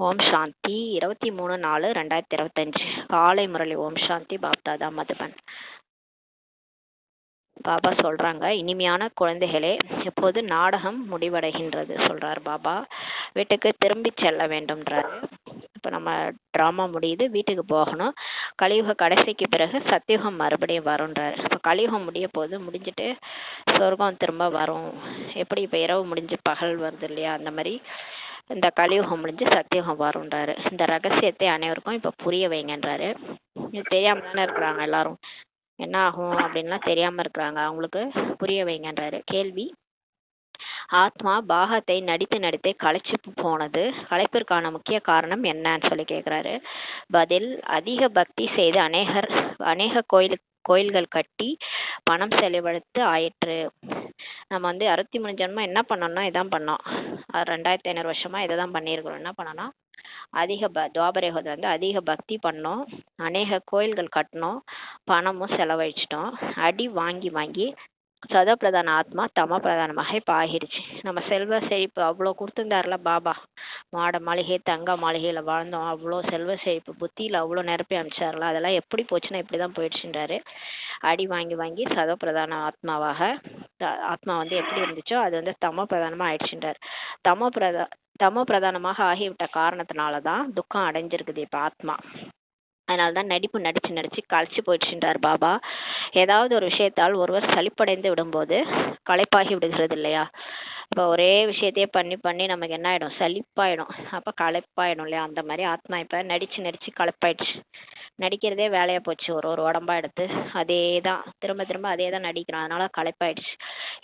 ஓம் சாந்தி 23/4/2025 காலை முரளி. ஓம் சாந்தி. பாப்தாதா மதுபன். பாபா சொல்றாங்க, இனிமையான குழந்தைகளே, இப்போது நாடகம் முடிவடைகின்றது சொல்றார் பாபா. வீட்டுக்கு திரும்பி செல்ல வேண்டும்ன்றாரு. இப்போ நம்ம ட்ராமா முடியுது, வீட்டுக்கு போகணும். கலியுக கடைசிக்கு பிறகு சத்தியுகம் மறுபடியும் வரும்ன்றாரு. இப்போ கலியுகம் முடிய போது முடிஞ்சிட்டு சொர்க்கம் திரும்ப வரும். எப்படி இப்போ இரவு முடிஞ்சு பகல் வருது இல்லையா, அந்த மாதிரி இந்த கலியுகம் முடிஞ்சு சத்தியுகம் வரும்ன்றாரு. இந்த ரகசியத்தை அனைவருக்கும் இப்போ புரிய வைங்கன்றாரு. இது தெரியாம தானே இருக்கிறாங்க எல்லாரும், என்ன ஆகும் அப்படின்லாம் தெரியாம இருக்கிறாங்க, அவங்களுக்கு புரிய வைங்கன்றாரு. கேள்வி: ஆத்மா பாகத்தை நடித்து நடித்தே களைச்சு போனது, களைப்பிற்கான முக்கிய காரணம் என்னன்னு சொல்லி கேட்குறாரு. பதில்: அதிக பக்தி செய்து அநேக கோயில்கள் கட்டி பணம் செலவழித்து ஆயிற்று. நம்ம 63 ஜென்மம் என்ன பண்ணோம்னா இதான் பண்ணோம். 2500 வருஷமா இதை தான் பண்ணியிருக்கிறோம். என்ன பண்ணோம்னா துவாபர யுகத்துல அதிக பக்தி பண்ணோம், அநேக கோயில்கள் கட்டினோம், பணமும் செலவழிச்சிட்டோம். அடி வாங்கி வாங்கி சத பிரதான ஆத்மா தம பிரதானமாக இப்போ ஆகிடுச்சு. நம்ம செல்வ செழிப்பு அவ்வளோ கொடுத்துருந்தாருல பாபா, மாட மாளிகை தங்க மாளிகையில் வாழ்ந்தோம், அவ்வளோ செல்வ செழிப்பு புத்தியில் அவ்வளோ நிரப்பி அனுப்பிச்சார்ல, அதெல்லாம் எப்படி போச்சுன்னா இப்படி தான் போயிடுச்சுன்றாரு. அடி வாங்கி வாங்கி சத பிரதான ஆத்மாவாக ஆத்மா எப்படி இருந்துச்சோ அது தம பிரதானமாக ஆயிடுச்சுன்றார். தமோ பிரதானமாக ஆகிவிட்ட காரணத்தினால தான் துக்கம் அடைஞ்சிருக்குது இப்போ ஆத்மா. அதனால்தான் நடிச்சு களைச்சு போயிடுச்சுன்றார் பாபா. ஏதாவது ஒரு விஷயத்தால் ஒருவர் சலிப்படைந்து விடும்போது களைப்பாகி விடுகிறது இல்லையா. இப்போ ஒரே விஷயத்தையே பண்ணி பண்ணி நமக்கு என்ன ஆயிடும், சலிப்பாயிடும், அப்போ களைப்பாயிடும் இல்லையா. அந்த மாதிரி ஆத்மா இப்போ நடிச்சு களைப்பாயிடுச்சு. நடிக்கிறதே வேலையா போச்சு. ஒரு உடம்பா எடுத்து அதே தான் திரும்ப அதே தான் நடிக்கிறோம், அதனால களைப்பாயிடுச்சு.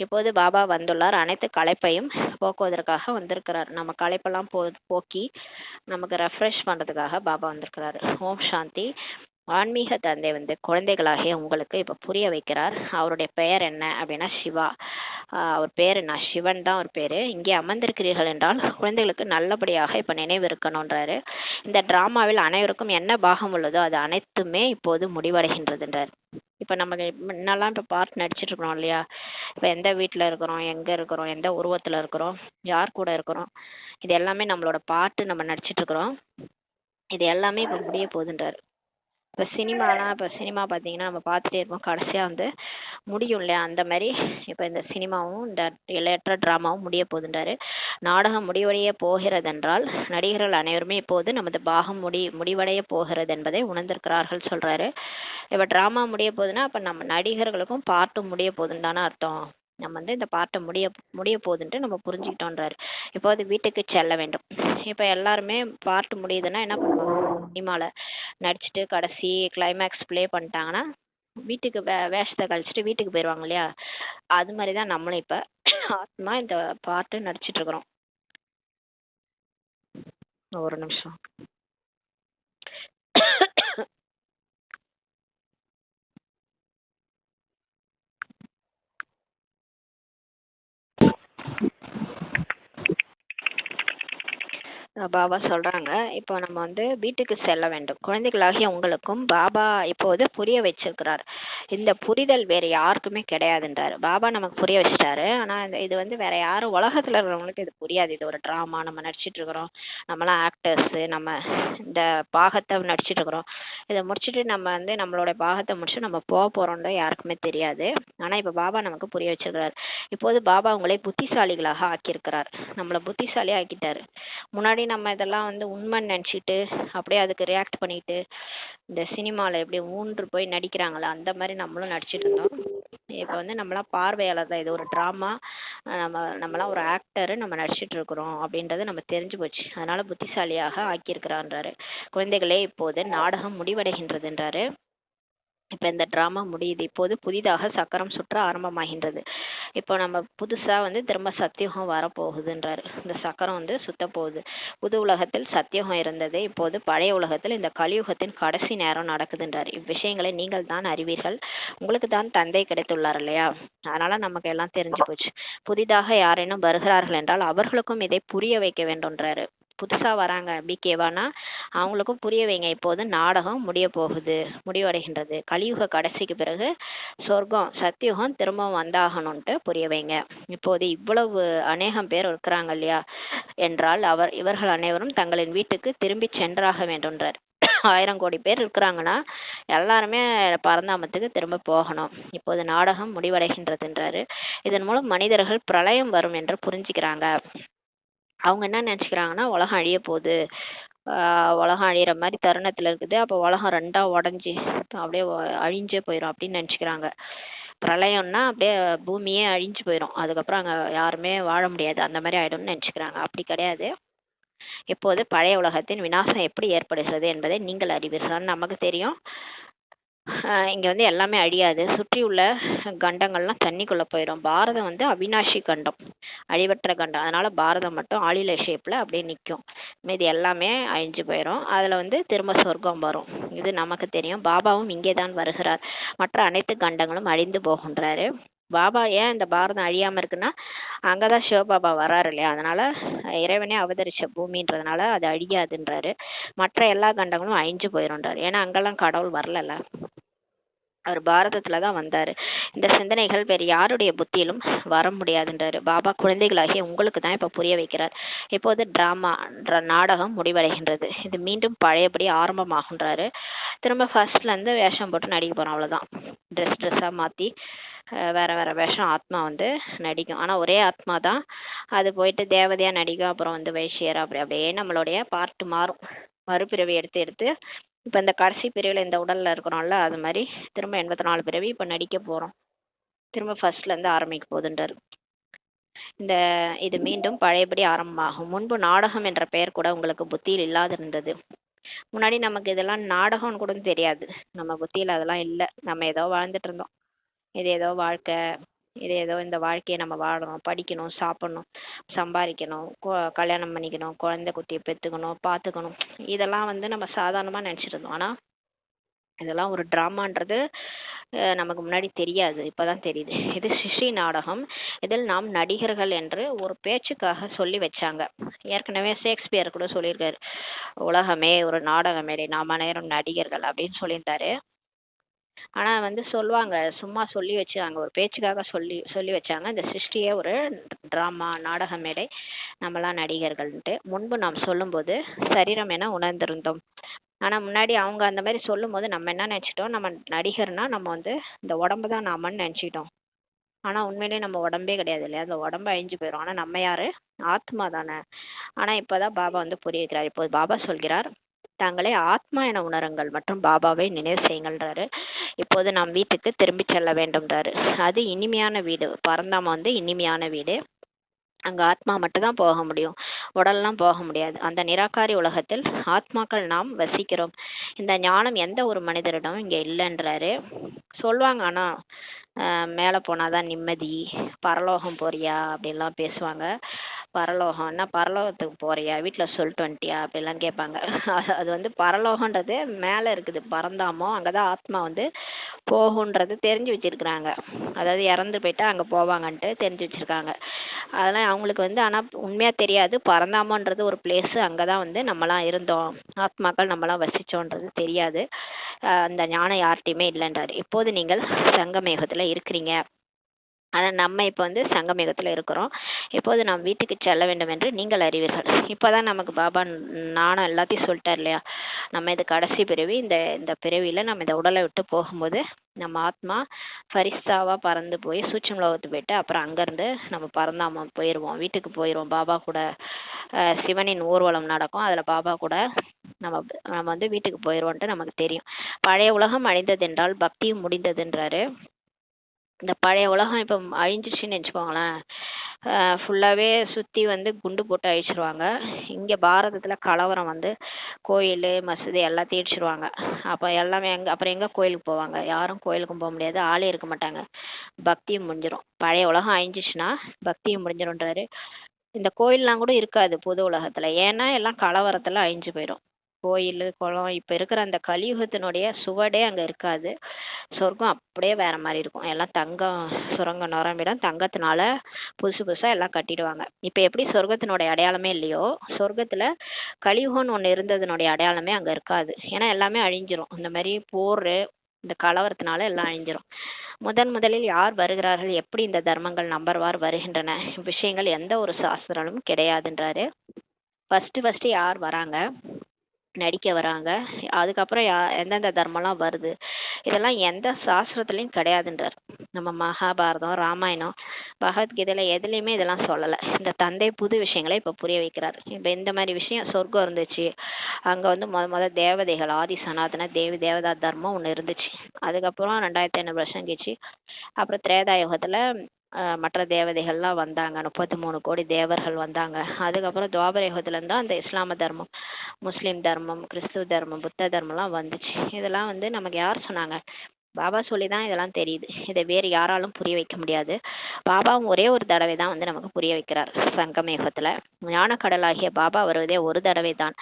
இப்போது பாபா வந்துள்ளார், அனைத்து களைப்பையும் போக்குவதற்காக வந்திருக்கிறார். நம்ம களைப்பெல்லாம் போக்கி நமக்கு ரெஃப்ரெஷ் பண்றதுக்காக பாபா வந்திருக்கிறாரு. ஓம் சாந்தி. ஆன்மீக தந்தை குழந்தைகளாகிய உங்களுக்கு இப்போ புரிய வைக்கிறார். அவருடைய பெயர் என்ன அப்படின்னா சிவா. அவர் பேர் என்ன? சிவன் தான் அவர் பேரு. இங்கே அமர்ந்திருக்கிறீர்கள் என்றால் குழந்தைகளுக்கு நல்லபடியாக இப்போ நினைவு இருக்கணும்ன்றாரு. இந்த டிராமாவில் அனைவருக்கும் என்ன பாகம் உள்ளதோ அது அனைத்துமே இப்போது முடிவடைகின்றதுன்றார். இப்போ நமக்கு முன்னெல்லாம் இப்போ பார்ட் நடிச்சிட்டு இருக்கிறோம் இல்லையா. இப்போ எந்த வீட்டில் இருக்கிறோம், எங்கே இருக்கிறோம், எந்த உருவத்தில் இருக்கிறோம், யார் கூட இருக்கிறோம், இது எல்லாமே நம்மளோட பாட்டு நம்ம நடிச்சிட்டு இருக்கிறோம். இது எல்லாமே இப்போ முடிய போகுதுன்றாரு. இப்போ சினிமா பார்த்தீங்கன்னா நம்ம பார்த்துட்டே இருப்போம், கடைசியாக முடியும் இல்லையா. அந்த மாதிரி இப்போ இந்த சினிமாவும் இந்த எல்லையற்ற ட்ராமாவும் முடிய போகுதுன்றாரு. நாடகம் முடிவடைய போகிறதென்றால் நடிகர்கள் அனைவருமே இப்போது நமது பாகம் முடிவடைய போகிறது என்பதை உணர்ந்திருக்கிறார்கள் சொல்றாரு. இப்போ ட்ராமா முடிய போகுதுன்னா அப்போ நம்ம நடிகர்களுக்கும் பாட்டும் முடிய போகுதுன்னு தானே அர்த்தம். நம்ம இந்த பாட்டை முடிய போகுதுன்ட்டு நம்ம புரிஞ்சுக்கிட்டோன்றாரு. இப்போ அது வீட்டுக்கு செல்ல வேண்டும். இப்போ எல்லாருமே பாட்டு முடியுதுன்னா என்ன பண்ணுவாங்க, சினிமாவில் நடிச்சுட்டு கடைசி கிளைமேக்ஸ் ப்ளே பண்ணிட்டாங்கன்னா வீட்டுக்கு வேஷத்தை கழிச்சிட்டு வீட்டுக்கு போயிடுவாங்க இல்லையா. அது மாதிரி தான் நம்மளும் இப்போ ஆத்மா இந்த பாட்டு நடிச்சிட்டு இருக்கிறோம். ஒரு நிமிஷம். பாபா சொல்றாங்க, இப்போ நம்ம வீட்டுக்கு செல்ல வேண்டும். குழந்தைகளாகிய உங்களுக்கும் பாபா இப்போது புரிய வச்சிருக்கிறார். இந்த புரிதல் வேற யாருக்குமே கிடையாதுன்றாரு. பாபா நமக்கு புரிய வச்சிட்டாரு. ஆனா இது வேற யாரும் உலகத்துல இருக்கிறவங்களுக்கு இது புரியாது. இது ஒரு டிராமா, நம்ம நடிச்சிட்டு இருக்கிறோம், நம்மளாம் ஆக்டர்ஸ், நம்ம இந்த பாகத்தை நடிச்சிட்டு இருக்கிறோம். இதை முடிச்சுட்டு நம்ம நம்மளோட பாகத்தை முடிச்சு நம்ம போக போறோம்னு யாருக்குமே தெரியாது. ஆனா இப்ப பாபா நமக்கு புரிய வச்சிருக்கிறார். இப்போது பாபா உங்களை புத்திசாலிகளாக ஆக்கியிருக்கிறார். நம்மளை புத்திசாலி ஆக்கிட்டாரு. முன்னாடி நம்ம இதெல்லாம் உண்மைன்னு நினச்சிட்டு அப்படியே அதுக்கு ரியாக்ட் பண்ணிட்டு இந்த சினிமாவில் எப்படி ஊன்று போய் நடிக்கிறாங்களா அந்த மாதிரி நம்மளும் நடிச்சிட்டு இருந்தோம். இப்போ நம்மளாம் பார்வையாளர் தான், இது ஒரு ட்ராமா, நம்மளாம் ஒரு ஆக்டரு, நம்ம நடிச்சிட்டு இருக்கிறோம் அப்படின்றது நம்ம தெரிஞ்சு போச்சு. அதனால புத்திசாலியாக ஆக்கியிருக்கிறான்றாரு. குழந்தைகளே, இப்போது நாடகம் முடிவடைகின்றதுன்றாரு. இப்போ இந்த ட்ராமா முடியுது. இப்போது புதிதாக சக்கரம் சுற்ற ஆரம்பமாகின்றது. இப்போ நம்ம புதுசா திரும்ப சத்தியுகம் வரப்போகுதுன்றாரு. இந்த சக்கரம் சுத்த போகுது. புது உலகத்தில் சத்தியுகம் இருந்தது, இப்போது பழைய உலகத்தில் இந்த கலியுகத்தின் கடைசி நேரம் நடக்குதுன்றாரு. இவ்விஷயங்களை நீங்கள் தான் அறிவீர்கள். உங்களுக்கு தான் தந்தை கிடைத்துள்ளார் இல்லையா. அதனால நமக்கு எல்லாம் தெரிஞ்சு போச்சு. புதிதாக யாரேனும் வருகிறார்கள் என்றால் அவர்களுக்கும் இதை புரிய வைக்க வேண்டும்ன்றாரு. புதுசா வராங்க பிகேவானா அவங்களுக்கும் புரிய வைங்க. இப்போது நாடகம் முடிய போகுது, முடிவடைகின்றது. கலியுக கடைசிக்கு பிறகு சொர்க்கம் சத்தியுகம் திரும்பவும் வந்தாகணும்ட்டு புரிய வைங்க. இப்போது இவ்வளவு அநேகம் பேர் இருக்கிறாங்க இல்லையா என்றால் இவர்கள் அனைவரும் தங்களின் வீட்டுக்கு திரும்பி சென்றாக வேண்டும்ன்றார். 1000 கோடி பேர் இருக்கிறாங்கன்னா எல்லாருமே பரந்தாமத்துக்கு திரும்ப போகணும். இப்போது நாடகம் முடிவடைகின்றதுன்றாரு. இதன் மூலம் மனிதர்கள் பிரளயம் வரும் என்று புரிஞ்சுக்கிறாங்க. அவங்க என்ன நினைச்சுக்கிறாங்கன்னா உலகம் அழிய போகுது, உலகம் அழியிற மாதிரி தருணத்துல இருக்குது, அப்போ உலகம் ரெண்டா உடஞ்சி அப்படியே அழிஞ்சே போயிடும் அப்படின்னு நினைச்சுக்கிறாங்க. பிரளயம்னா அப்படியே பூமியே அழிஞ்சு போயிடும், அதுக்கப்புறம் அங்க யாருமே வாழ முடியாது, அந்த மாதிரி ஆயிடும்னு நினைச்சுக்கிறாங்க. அப்படி கிடையாது. இப்போது பழைய உலகத்தின் விநாசம் எப்படி ஏற்படுகிறது என்பதை நீங்கள் அறிவீர்கள். நமக்கு தெரியும் இங்க வந்து எல்லாமே அழியாது, சுற்றி உள்ள கண்டங்கள்லாம் தண்ணிக்குள்ள போயிடும். பாரதம் வந்து அவினாஷி கண்டம், அழிவற்ற கண்டம். அதனால பாரதம் மட்டும் ஆளில ஷேப்ல அப்படியே நிற்கும், மீதி எல்லாமே அழிஞ்சு போயிடும். அதுல வந்து திரும்ப சொர்க்கம் வரும், இது நமக்கு தெரியும். பாபாவும் இங்கே தான் வருகிறார், மற்ற அனைத்து கண்டங்களும் அழிந்து போகின்றாரு. பாபா ஏன் இந்த பாரதம் அழியாம இருக்குன்னா அங்கதான் சிவபாபா வராரு இல்லையா, அதனால இறைவனே அவதரிச்ச பூமின்றதுனால அது அழியாதுன்றாரு. மற்ற எல்லா கண்டங்களும் அழிஞ்சு போயிடும்ன்றாரு, ஏன்னா அங்கெல்லாம் கடவுள் வரலல்ல, அவர் பாரதத்துல தான் வந்தாரு. இந்த சிந்தனைகள் வேறு யாருடைய புத்தியிலும் வர முடியாதுன்றாரு. பாபா குழந்தைகளாகிய உங்களுக்கு தான் இப்ப புரிய வைக்கிறார். இப்போது டிராமா நாடகம் முடிவடைகின்றது, இது மீண்டும் பழையபடி ஆரம்பமாகின்றாரு. திரும்ப ஃபர்ஸ்ட்ல இருந்து வேஷம் போட்டு நடிக்க போறோம், அவ்வளவுதான். ட்ரெஸ்ஸா மாத்தி வேற வேற வேஷம் ஆத்மா வந்து நடிக்கும். ஆனா ஒரே ஆத்மா தான் அது போயிட்டு தேவதையா நடிக்கும், அப்புறம் வந்து வைஷ்யர் அப்படி அப்படியே நம்மளுடைய பார்ட் மாறும், மறுபிறவி எடுத்து எடுத்து இப்ப இந்த கடைசி பிரிவுல இந்த உடல்ல இருக்கிறோம்ல, அது மாதிரி திரும்ப 84 பிறவி இப்ப நடிக்க போறோம், திரும்ப ஃபர்ஸ்ட்ல இருந்து ஆரம்பிக்க போகுதுன்றாரு. இது மீண்டும் பழையபடி ஆரம்பமாகும். முன்பு நாடகம் என்ற பெயர் கூட உங்களுக்கு புத்தியில் இல்லாதிருந்தது. முன்னாடி நமக்கு இதெல்லாம் நாடகம்னு கூட தெரியாது, நம்ம புத்தியில அதெல்லாம் இல்லை. நம்ம ஏதோ வாழ்ந்துட்டு இருந்தோம், இது ஏதோ வாழ்க்கை, இது ஏதோ இந்த வாழ்க்கையை நம்ம வாழணும், படிக்கணும், சாப்பிடணும், சம்பாதிக்கணும், கல்யாணம் பண்ணிக்கணும், குழந்தை குட்டியை பெற்றுக்கணும், பார்த்துக்கணும், இதெல்லாம் வந்து நம்ம சாதாரணமாக நினச்சிட்டு இருந்தோம். ஆனால் இதெல்லாம் ஒரு டிராமான்றது நமக்கு முன்னாடி தெரியாது, இப்பதான் தெரியுது. இது சிஷி நாடகம், இதில் நாம் நடிகர்கள் என்று ஒரு பேச்சுக்காக சொல்லி வச்சாங்க. ஏற்கனவே ஷேக்ஸ்பியர் கூட சொல்லியிருக்காரு, உலகமே ஒரு நாடக மேடை, நாம் அனைவரும் நடிகர்கள் அப்படின்னு சொல்லியிருந்தாரு. ஆனா வந்து சொல்லுவாங்க, சும்மா சொல்லி வச்சாங்க, ஒரு பேச்சுக்காக சொல்லி வச்சாங்க, இந்த சிருஷ்டியே ஒரு டிராமா நாடக மேடை, நம்மளாம் நடிகர்கள்ன்ட்டு. முன்பு நாம் சொல்லும்போது சரீரம் என உணர்ந்திருந்தோம். ஆனா முன்னாடி அவங்க அந்த மாதிரி சொல்லும் போது நம்ம என்ன நினைச்சிட்டோம், நம்ம நடிகர்னா நம்ம வந்து இந்த உடம்பு தான் நாமன்னு நினைச்சிட்டோம். ஆனா உண்மையிலேயே நம்ம உடம்பே கிடையாது இல்லையா, அந்த உடம்பு அழிஞ்சு போயிடும். ஆனா நம்ம யாரு, ஆத்மா தானே. ஆனா இப்பதான் பாபா வந்து புரிய வைக்கிறார். இப்போது பாபா சொல்கிறார், தாங்களே ஆத்மா என உணருங்கள் மற்றும் பாபாவை நினைவு செய்யுங்கள்ன்றாரு. இப்போது நாம் வீட்டுக்கு திரும்பி செல்ல வேண்டும்ன்றாரு. அது இனிமையான வீடு, பரந்தாம வந்து இனிமையான வீடு, அங்க ஆத்மா மட்டும் தான் போக முடியும், உடல்லாம் போக முடியாது. அந்த நிராகாரி உலகத்தில் ஆத்மாக்கள் நாம் வசிக்கிறோம். இந்த ஞானம் எந்த ஒரு மனிதரிடமும் இங்க இல்லைன்றாரு. சொல்லுவாங்க, ஆனா மேலே போனாதான் நிம்மதி, பரலோகம் போறியா அப்படின்லாம் பேசுவாங்க. பரலோகம்னா பரலோகத்துக்கு போறியா, வீட்டில் சொல்லிட்டு வந்துட்டியா அப்படிலாம் கேட்பாங்க. அது வந்து பரலோகன்றது மேலே இருக்குது, பரந்தாமோ அங்கதான் ஆத்மா வந்து போகுன்றது தெரிஞ்சு வச்சிருக்கிறாங்க. அதாவது இறந்து போயிட்டா அங்க போவாங்கன்ட்டு தெரிஞ்சு வச்சிருக்காங்க. அதெல்லாம் அவங்களுக்கு வந்து ஆனா உண்மையா தெரியாது, பரந்தாமன்றது ஒரு பிளேஸ், அங்கதான் வந்து நம்மலாம் இருந்தோம், ஆத்மாக்கள் நம்மலாம் வசிச்சோன்றது தெரியாது. அந்த ஞானம் யார்கிட்டயுமே இல்லைன்றாரு. இப்போது நீங்கள் சங்கமேகத்துல இருக்கிறீங்க, ஆனா நம்ம இப்ப வந்து சங்கமேகத்துல இருக்கிறோம். இப்போது நாம் வீட்டுக்கு செல்ல வேண்டும் என்று நீங்கள் அறிவீர்கள். இப்பதான் நமக்கு பாபா நானும் எல்லாத்தையும் சொல்லிட்டார் இல்லையா, நம்ம இது கடைசி பிறவி, இந்த பிறவியில நம்ம இந்த உடலை விட்டு போகும்போது நம்ம ஆத்மா ஃபரிஸ்தாவா பறந்து போய் சூட்சும லோகத்துக்கு போயிட்டு அப்புறம் அங்கிருந்து நம்ம பறந்தாம போயிடுவோம், வீட்டுக்கு போயிடுவோம். பாபா கூட சிவனின் ஊர்வலம் நடக்கும், அதுல பாபா கூட நம்ம நம்ம வந்து வீட்டுக்கு போயிடுவோன்ட்டு நமக்கு தெரியும். பழைய உலகம் அழிந்தது என்றால் பக்தியும் முடிந்ததுன்றாரு. இந்த பழைய உலகம் இப்போ அழிஞ்சிருச்சுன்னு வச்சுக்கோங்களேன், ஃபுல்லாகவே சுற்றி வந்து குண்டு போட்டு அழிச்சிருவாங்க. இங்கே பாரதத்தில் கலவரம் வந்து கோயில் மசூதி எல்லாத்தையும் இடிச்சிருவாங்க. அப்போ எல்லாமே அப்புறம் எங்கே கோயிலுக்கு போவாங்க, யாரும் கோயிலுக்கும் போக முடியாது, ஆளே இருக்க மாட்டாங்க, பக்தியும் முடிஞ்சிடும். பழைய உலகம் அழிஞ்சிச்சுன்னா பக்தியும் முடிஞ்சிடும்ன்றாரு. இந்த கோயில்லாம் கூட இருக்காது புது உலகத்தில், ஏன்னா எல்லாம் கலவரத்தில் அழிஞ்சு போயிடும். கோயில் குளம் இப்போ இருக்கிற அந்த கலியுகத்தினுடைய சுவடே அங்கே இருக்காது. சொர்க்கம் அப்படியே வேற மாதிரி இருக்கும். எல்லாம் தங்கம் சுரங்க நுரம்பிடம் தங்கத்தினால புதுசு புதுசாக எல்லாம் கட்டிடுவாங்க. இப்போ எப்படி சொர்க்கத்தினுடைய அடையாளமே இல்லையோ, சொர்க்கத்தில் கலியுகம்னு ஒன்று இருந்ததுனுடைய அடையாளமே அங்கே இருக்காது. ஏன்னா எல்லாமே அழிஞ்சிரும். இந்த மாதிரி போர் இந்த கலவரத்தினால எல்லாம் அழிஞ்சிரும். முதலில் யார் வருகிறார்கள், எப்படி இந்த தர்மங்கள் நம்பர்வார் வருகின்றன, விஷயங்கள் எந்த ஒரு சாஸ்திரமும் கிடையாதுன்றாரு. ஃபர்ஸ்ட் யார் வராங்க, நடிக்க வராங்க, அதுக்கப்புறம் எந்தெந்த தர்மம்லாம் வருது, இதெல்லாம் எந்த சாஸ்திரத்துலையும் கிடையாதுன்றார். நம்ம மகாபாரதம், ராமாயணம், பகவத்கீதையில எதுலையுமே இதெல்லாம் சொல்லலை. இந்த தந்தை புது விஷயங்களை இப்போ புரிய வைக்கிறார். இப்போ இந்த மாதிரி விஷயம் சொர்க்கம் இருந்துச்சு, அங்கே வந்து முத தேவதைகள், ஆதி சனாதன தேவி தேவதா தர்மம் ஒன்று இருந்துச்சு. அதுக்கப்புறம் 2500 வருஷம் கழிச்சு அப்புறம் திரேதாயுகத்தில் மற்ற தேவதைகள்லாம் வந்தாங்க, 33 கோடி தேவர்கள் வந்தாங்க. அதுக்கப்புறம் துவாபர யுகத்துலேருந்து தான் அந்த இஸ்லாம தர்மம், முஸ்லீம் தர்மம், கிறிஸ்துவ தர்மம், புத்த தர்மம்லாம் வந்துச்சு. இதெல்லாம் வந்து நமக்கு யார் சொன்னாங்க, பாபா சொல்லி தான் இதெல்லாம் தெரியுது. இதை வேறு யாராலும் புரிய வைக்க முடியாது. பாபாவும் ஒரே ஒரு தடவை தான் வந்து நமக்கு புரிய வைக்கிறார். சங்கம யுகத்துல ஞானக்கடலாகிய பாபா வருவதே ஒரு தடவை தான்.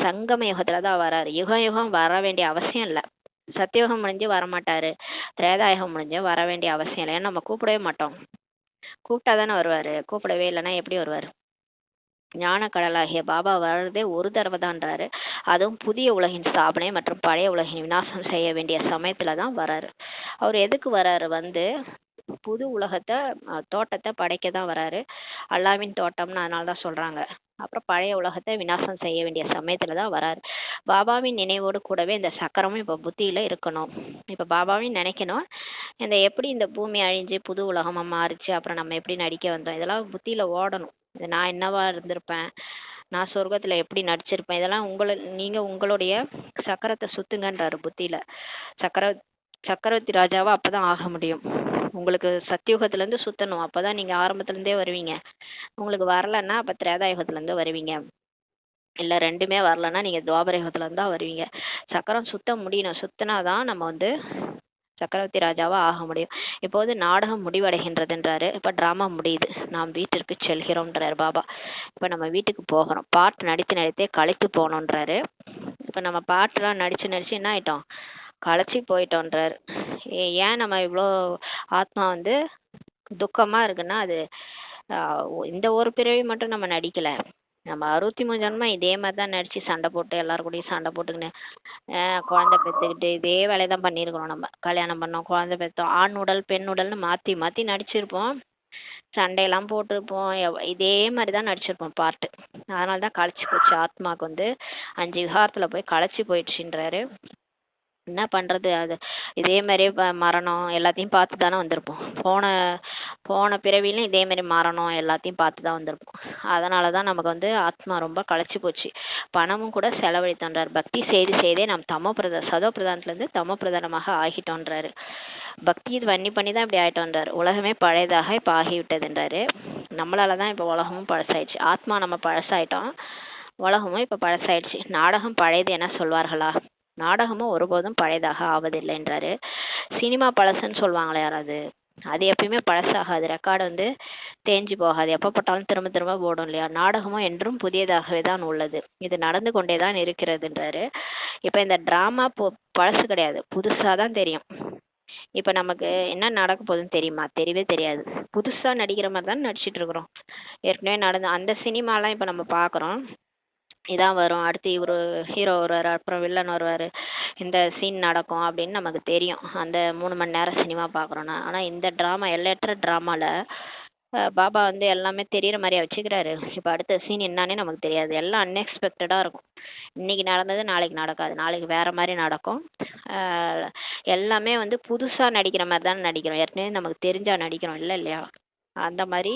சங்கம யுகத்துல தான் வராரு. யுகம் யுகம் வர வேண்டிய அவசியம் இல்லை. சத்தியோகம் முடிஞ்சு வரமாட்டாரு, திரேதாயுகம் முடிஞ்சு வர வேண்டிய அவசியம் இல்லை. ஏன்னா நம்ம கூப்பிடவே மாட்டோம். கூப்பிட்டா தானே வருவாரு, கூப்பிடவே இல்லைன்னா எப்படி வருவார்? ஞான கடலாகிய பாபா வர்றதே ஒரு தடவை தான்றாரு. அதுவும் புதிய உலகின் ஸ்தாபனை மற்றும் பழைய உலகின் விநாசம் செய்ய வேண்டிய சமயத்துல தான் வராரு. அவர் எதுக்கு வராரு, வந்து புது உலகத்தை தோட்டத்தை படைக்க தான் வராரு. அல்லாவின் தோட்டம்னு அதனால தான் சொல்றாங்க. அப்புறம் பழைய உலகத்தை விநாசம் செய்ய வேண்டிய சமயத்துல தான் வராரு. பாபாவின் நினைவோடு கூடவே இந்த சக்கரமும் இப்போ புத்தியில இருக்கணும். இப்போ பாபாவையும் நினைக்கணும். இந்த எப்படி இந்த பூமி அழிஞ்சு புது உலகமா மாறிச்சு, அப்புறம் நம்ம எப்படி நடிக்க வந்தோம், இதெல்லாம் புத்தியில ஓடணும். இது நான் என்னவா இருந்திருப்பேன், நான் சொர்க்கத்துல எப்படி நடிச்சிருப்பேன், இதெல்லாம் நீங்க உங்களுடைய சக்கரத்தை சுத்துங்கன்றாரு புத்தியில. சக்கர சக்கரவர்த்தி ராஜாவா அப்பதான் ஆக முடியும். உங்களுக்கு சத்தியுகத்துல இருந்து சுத்தணும், அப்பதான் நீங்க ஆரம்பத்துல இருந்தே வருவீங்க. உங்களுக்கு வரலன்னா அப்ப திரேதாயுகத்துல இருந்து வருவீங்க. இல்ல ரெண்டுமே வரலன்னா நீங்க துவாபரயுகத்துல இருந்து தான் வருவீங்க. சக்கரம் சுத்த முடியணும். சுத்தினாதான் நம்ம வந்து சக்கரவர்த்தி ராஜாவா ஆக முடியும். இப்போது நாடகம் முடிவடைகின்றதுன்றாரு. இப்ப டிராமா முடியுது, நாம் வீட்டிற்கு செல்கிறோம்ன்றாரு பாபா. இப்ப நம்ம வீட்டுக்கு போகிறோம். பாட்டு நடித்து நடித்தே களைத்து போனோன்றாரு. இப்ப நம்ம பாட்டுலாம் நடிச்சு நடிச்சு என்ன ஆயிட்டோம், களைச்சி போயிட்டோன்றாரு. ஏன் நம்ம இவ்வளோ ஆத்மா வந்து துக்கமா இருக்குன்னா, அது இந்த ஒரு பிறவி மட்டும் நம்ம நடிக்கல. நம்ம 63 ஜன்மம் இதே மாதிரி தான் நடிச்சு சண்டை போட்டு எல்லாரு கூடயும் சண்டை போட்டுக்கின்னு குழந்தை பெற்றுக்கிட்டு இதே வேலையை தான் பண்ணியிருக்கிறோம். நம்ம கல்யாணம் பண்ணோம், குழந்தை பெற்றோம், ஆண் உடல் பெண் உடல்னு மாற்றி மாற்றி நடிச்சிருப்போம். சண்டையெல்லாம் போட்டிருப்போம். இதே மாதிரி தான் நடிச்சிருப்போம் பாட்டு. அதனால தான் களைச்சி போச்சு ஆத்மாவுக்கு. வந்து 5 விகாரத்தில் போய் களைச்சி போயிடுச்சுன்றாரு. என்ன பண்றது, அது இதே மாதிரியே மரணம் எல்லாத்தையும் பார்த்து தானே வந்திருப்போம். போன பிறவிலும் இதே மாதிரி மரணம் எல்லாத்தையும் பார்த்து தான் வந்திருப்போம். அதனால தான் நமக்கு வந்து ஆத்மா ரொம்ப களைச்சி போச்சு. பணமும் கூட செலவழித்தோன்றார். பக்தி செய்து செய்தே நாம் சதோ பிரதானத்துலேருந்து தமோ பிரதானமாக ஆகிட்டோன்றாரு. பக்தி இது பண்ணி தான் இப்படி ஆயிட்டோன்றாரு. உலகமே பழையதாக இப்போ ஆகிவிட்டதுன்றாரு. நம்மளால தான் இப்போ உலகமும் பழசாயிடுச்சு. ஆத்மா நம்ம பழசாயிட்டோம், உலகமும் இப்போ பழசாயிடுச்சு. நாடகம் பழையது என சொல்வார்களா? நாடகமும் ஒருபோதும் பழையதாக ஆவதில்லைன்றாரு. சினிமா பழசுன்னு சொல்லுவாங்களே யாராவது, அது எப்பயுமே பழசாகாது. ரெக்கார்டு வந்து தேஞ்சு போகாது, எப்போ போட்டாலும் திரும்ப திரும்ப போடும் இல்லையா. நாடகமும் என்றும் புதியதாகவே தான் உள்ளது, இது நடந்து கொண்டே தான் இருக்கிறதுன்றாரு. இப்போ இந்த டிராமா பழசு கிடையாது, புதுசாக தான் தெரியும். இப்போ நமக்கு என்ன நடக்க போகுதுன்னு தெரியுமா? தெரியவே தெரியாது. புதுசாக நடிக்கிற மாதிரி தான் நடிச்சிட்டு இருக்கிறோம். ஏற்கனவே நடந்த அந்த சினிமாலாம் இப்போ நம்ம பார்க்குறோம், இதான் வரும், அடுத்து இவர் ஹீரோ வருவார், அப்புறம் வில்லன் வருவார், இந்த சீன் நடக்கும் அப்படின்னு நமக்கு தெரியும். அந்த 3 மணி நேரம் சினிமா பார்க்குறோன்னா. ஆனால் இந்த ட்ராமா, எல்லையற்ற ட்ராமாவில் பாபா வந்து எல்லாமே தெரிகிற மாதிரியா வச்சுக்கிறாரு. இப்போ அடுத்த சீன் என்னன்னே நமக்கு தெரியாது. எல்லாம் அன்எக்ஸ்பெக்டடாக இருக்கும். இன்னைக்கு நடந்தது நாளைக்கு நடக்காது, நாளைக்கு வேற மாதிரி நடக்கும். எல்லாமே வந்து புதுசாக நடிக்கிற மாதிரி தானே நடிக்கிறோம். ஏற்கனவே நமக்கு தெரிஞ்சா நடிக்கிறோம் இல்லை இல்லையா. அந்த மாதிரி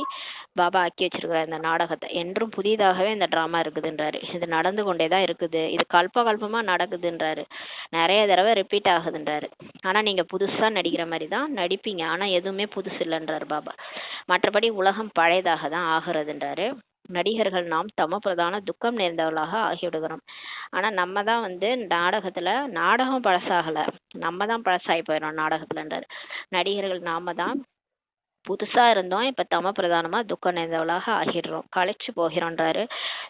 பாபா ஆக்கி வச்சிருக்கிறார் இந்த நாடகத்தை. என்றும் புதிதாகவே இந்த ட்ராமா இருக்குதுன்றாரு. இது நடந்து கொண்டே தான் இருக்குது, இது கல்பமா நடக்குதுன்றாரு. நிறைய தடவை ரிப்பீட் ஆகுதுன்றாரு. ஆனா நீங்க புதுசா நடிக்கிற மாதிரி தான் நடிப்பீங்க, ஆனா எதுவுமே புதுசு இல்லைன்றாரு பாபா. மற்றபடி உலகம் பழையதாக தான் ஆகிறதுன்றாரு. நடிகர்கள் நாம் தம பிரதான துக்கம் நேர்ந்தவர்களாக ஆகிவிடுகிறோம். ஆனா நம்ம தான் வந்து நாடகத்துல, நாடகம் பழசாகல, நம்ம தான் பழசாகி போயிடும் நாடகத்துலன்றாரு. நடிகர்கள் நாம தான் புதுசா இருந்தோம், இப்ப தம பிரதானமா துக்கம் நிறைந்தவளாக ஆகிடுறோம், களைச்சு போகிறோன்றாரு.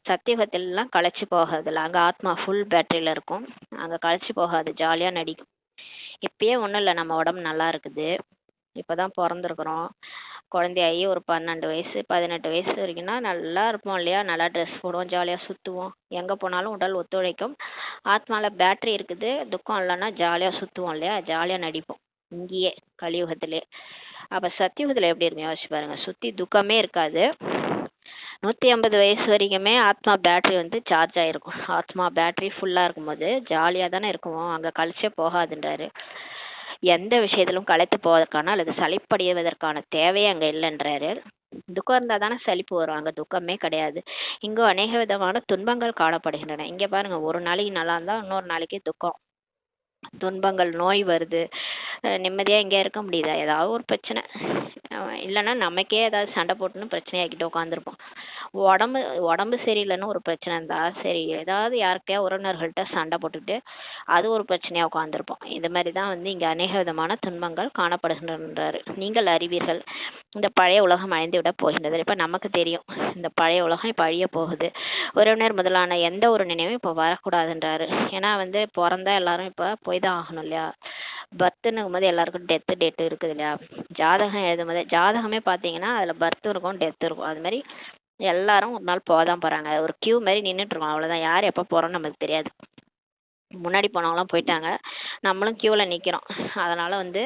சத்தியுகத்திலலாம் களைச்சு போகாதுல்ல, அங்க ஆத்மா ஃபுல் பேட்டரியில இருக்கும், அங்க களைச்சு போகாது, ஜாலியா நடிக்கும். இப்பயே ஒண்ணும் இல்ல, நம்ம உடம்பு நல்லா இருக்குது, இப்பதான் பிறந்திருக்கிறோம், குழந்தையாகி ஒரு 12 வயசு 18 வயசு வரைக்கும்னா நல்லா இருப்போம் இல்லையா, நல்லா ட்ரெஸ் போடுவோம், ஜாலியா சுத்துவோம், எங்க போனாலும் உடல் ஒத்துழைக்கும், ஆத்மால பேட்டரி இருக்குது, துக்கம் இல்லைன்னா ஜாலியா சுத்துவோம் இல்லையா, ஜாலியா நடிப்போம் இங்கேயே கலியுகத்திலே. அப்ப சத்தியுகத்துல எப்படி இருக்கும் யோசிச்சு பாருங்க, சுத்தி துக்கமே இருக்காது, 150 வயசு வரைக்குமே ஆத்மா பேட்டரி வந்து சார்ஜ் ஆயிருக்கும், ஆத்மா பேட்டரி ஃபுல்லா இருக்கும்போது ஜாலியா தானே இருக்குமோ, அங்க கழிச்சே போகாதுன்றாரு. எந்த விஷயத்திலும் களைத்து போவதற்கான அல்லது சலிப்படைவதற்கான தேவையே அங்க இல்லைன்றாரு. துக்கம் இருந்தா தானே சலிப்பு வரும், அங்க துக்கமே கிடையாது. இங்கு அநேக விதமான துன்பங்கள் காணப்படுகின்றன. இங்க பாருங்க, ஒரு நாளைக்கு நல்லா இருந்தா இன்னொரு நாளைக்கு துக்கம், துன்பங்கள், நோய் வருது, நிம்மதியா எங்கேயா இருக்க முடியுதா, ஏதாவது ஒரு பிரச்சனை, இல்லைன்னா நமக்கே ஏதாவது சண்டை போட்டுன்னு பிரச்சனையாக்கிட்டு உட்காந்துருப்போம். உடம்பு உடம்பு சரியில்லைன்னு ஒரு பிரச்சனை இருந்தா சரி, ஏதாவது யாருக்கையா உறவினர்கள்ட்ட சண்டை போட்டுக்கிட்டு அது ஒரு பிரச்சனையா உட்காந்துருப்போம். இது மாதிரி தான் வந்து இங்க அநேக விதமான துன்பங்கள் காணப்படுகின்றன்றாரு. நீங்கள் அறிவீர்கள், இந்த பழைய உலகம் அழிந்து விட போகின்றது. இப்ப நமக்கு தெரியும் இந்த பழைய உலகம் இப்ப அழிய போகுது, உறவினர் முதலான எந்த ஒரு நினைவும் இப்ப வரக்கூடாதுன்றாரு. ஏன்னா வந்து பிறந்தா எல்லாரும் இப்ப போய் தான் ஆகணும் இல்லையா, பர்த்னுக்கும் போது எல்லாருக்கும் டெத்து டேட்டு இருக்குது இல்லையா, ஜாதகம் எழுதும் போது ஜாதகமே பார்த்தீங்கன்னா அதில் பர்த் இருக்கும் டெத் இருக்கும், அது மாதிரி எல்லாரும் ஒரு நாள் போதான் போகிறாங்க, ஒரு கியூ மாதிரி நின்றுட்டு இருக்கோம், அவ்வளோதான், யார் எப்போ போகிறோன்னு நமக்கு தெரியாது. முன்னாடி போனவங்களாம் போயிட்டாங்க, நம்மளும் கியூவில் நிற்கிறோம். அதனால் வந்து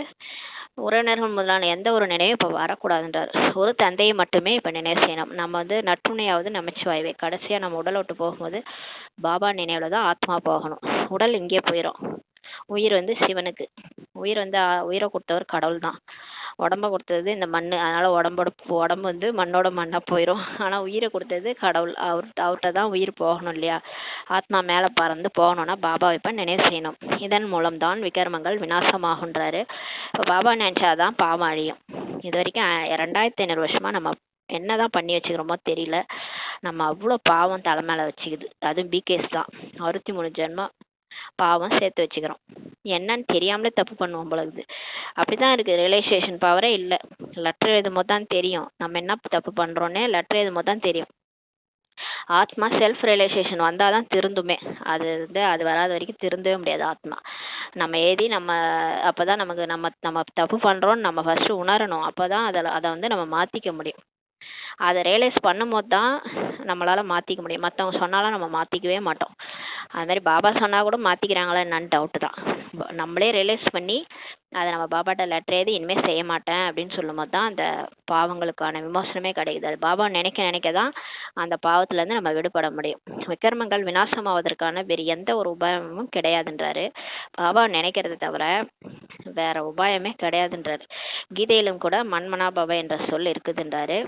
உறவினர்கள் முதலான எந்த ஒரு நினைவும் இப்போ வரக்கூடாதுன்றார். ஒரு தந்தையை மட்டுமே இப்போ நினைவு செய்யணும். நம்ம வந்து நற்றுணையாவது நமச்சிவாய்வே, கடைசியாக நம்ம உடலை விட்டு போகும்போது பாபா நினைவில் தான் ஆத்மா போகணும். உடல் இங்கே போயிடும், உயிர் வந்து சிவனுக்கு, உயிர் வந்து உயிரை கொடுத்தவர் கடவுள் தான், உடம்ப கொடுத்தது இந்த மண், அதனால உடம்பு வந்து மண்ணோட மண்ணா போயிடும். ஆனா உயிரை கொடுத்தது கடவுள், அவர்கிட்ட தான் உயிர் போகணும் இல்லையா, ஆத்மா மேல பறந்து போகணும்னா பாபாவை இப்ப நினைவு செய்யணும். இதன் மூலம் தான் விகர்மங்கள் விநாசமாகுன்றாரு. இப்ப பாபா நினைச்சாதான் பாவம் அழியும். இது வரைக்கும் 2500 வருஷமா நம்ம என்னதான் பண்ணி வச்சுக்கிறோமோ தெரியல, நம்ம அவ்வளோ பாவம் தலை மேல வச்சுக்குது, அதுவும் பிகேஸ் தான் 63 ஜென்மம் பாவம் சேர்த்து வச்சுக்கிறோம், என்னன்னு தெரியாமலே தப்பு பண்ணுவோம் பொழுது. அப்படிதான் இருக்கு, ரியலைசேஷன் பவரே இல்லை. லெட்டர் எழுதும் போது தான் தெரியும் நம்ம என்ன தப்பு பண்றோன்னே, லெட்டர் எழுதும் போது தான் தெரியும். ஆத்மா செல்ஃப் ரியலைசேஷன் வந்தாதான் திருந்துமே, அது வந்து அது வராத வரைக்கும் திருந்தவே முடியாது ஆத்மா. நம்ம எழுதி நம்ம அப்பதான் நமக்கு நம்ம தப்பு பண்றோம்னு நம்ம ஃபர்ஸ்ட் உணரணும், அப்பதான் அதை வந்து நம்ம மாத்திக்க முடியும். அதை ரியலைஸ் பண்ணும்போது தான் நம்மளால மாத்திக்க முடியும், மற்றவங்க சொன்னாலும் நம்ம மாத்திக்கவே மாட்டோம். அது மாதிரி பாபா சொன்னா கூட மாத்திக்கிறாங்களா என்னன்னு டவுட் தான். நம்மளே ரியலைஸ் பண்ணி அதை நம்ம பாபாட்ட லெட்டர் எழுதி இனிமேல் செய்ய மாட்டேன் அப்படின்னு சொல்லும் போது தான் அந்த பாவங்களுக்கான விமோசனமே கிடைக்குது. அது பாபா நினைக்க நினைக்க தான் அந்த பாவத்திலேருந்து நம்ம விடுபட முடியும். விக்ரமங்கள் விநாசமாவதற்கான வேறு எந்த ஒரு உபாயமும் கிடையாதுன்றாரு. பாபா நினைக்கிறத தவிர வேற உபாயமே கிடையாதுன்றாரு. கீதையிலும் கூட மன்மனா பவ என்ற சொல் இருக்குதுன்றாரு.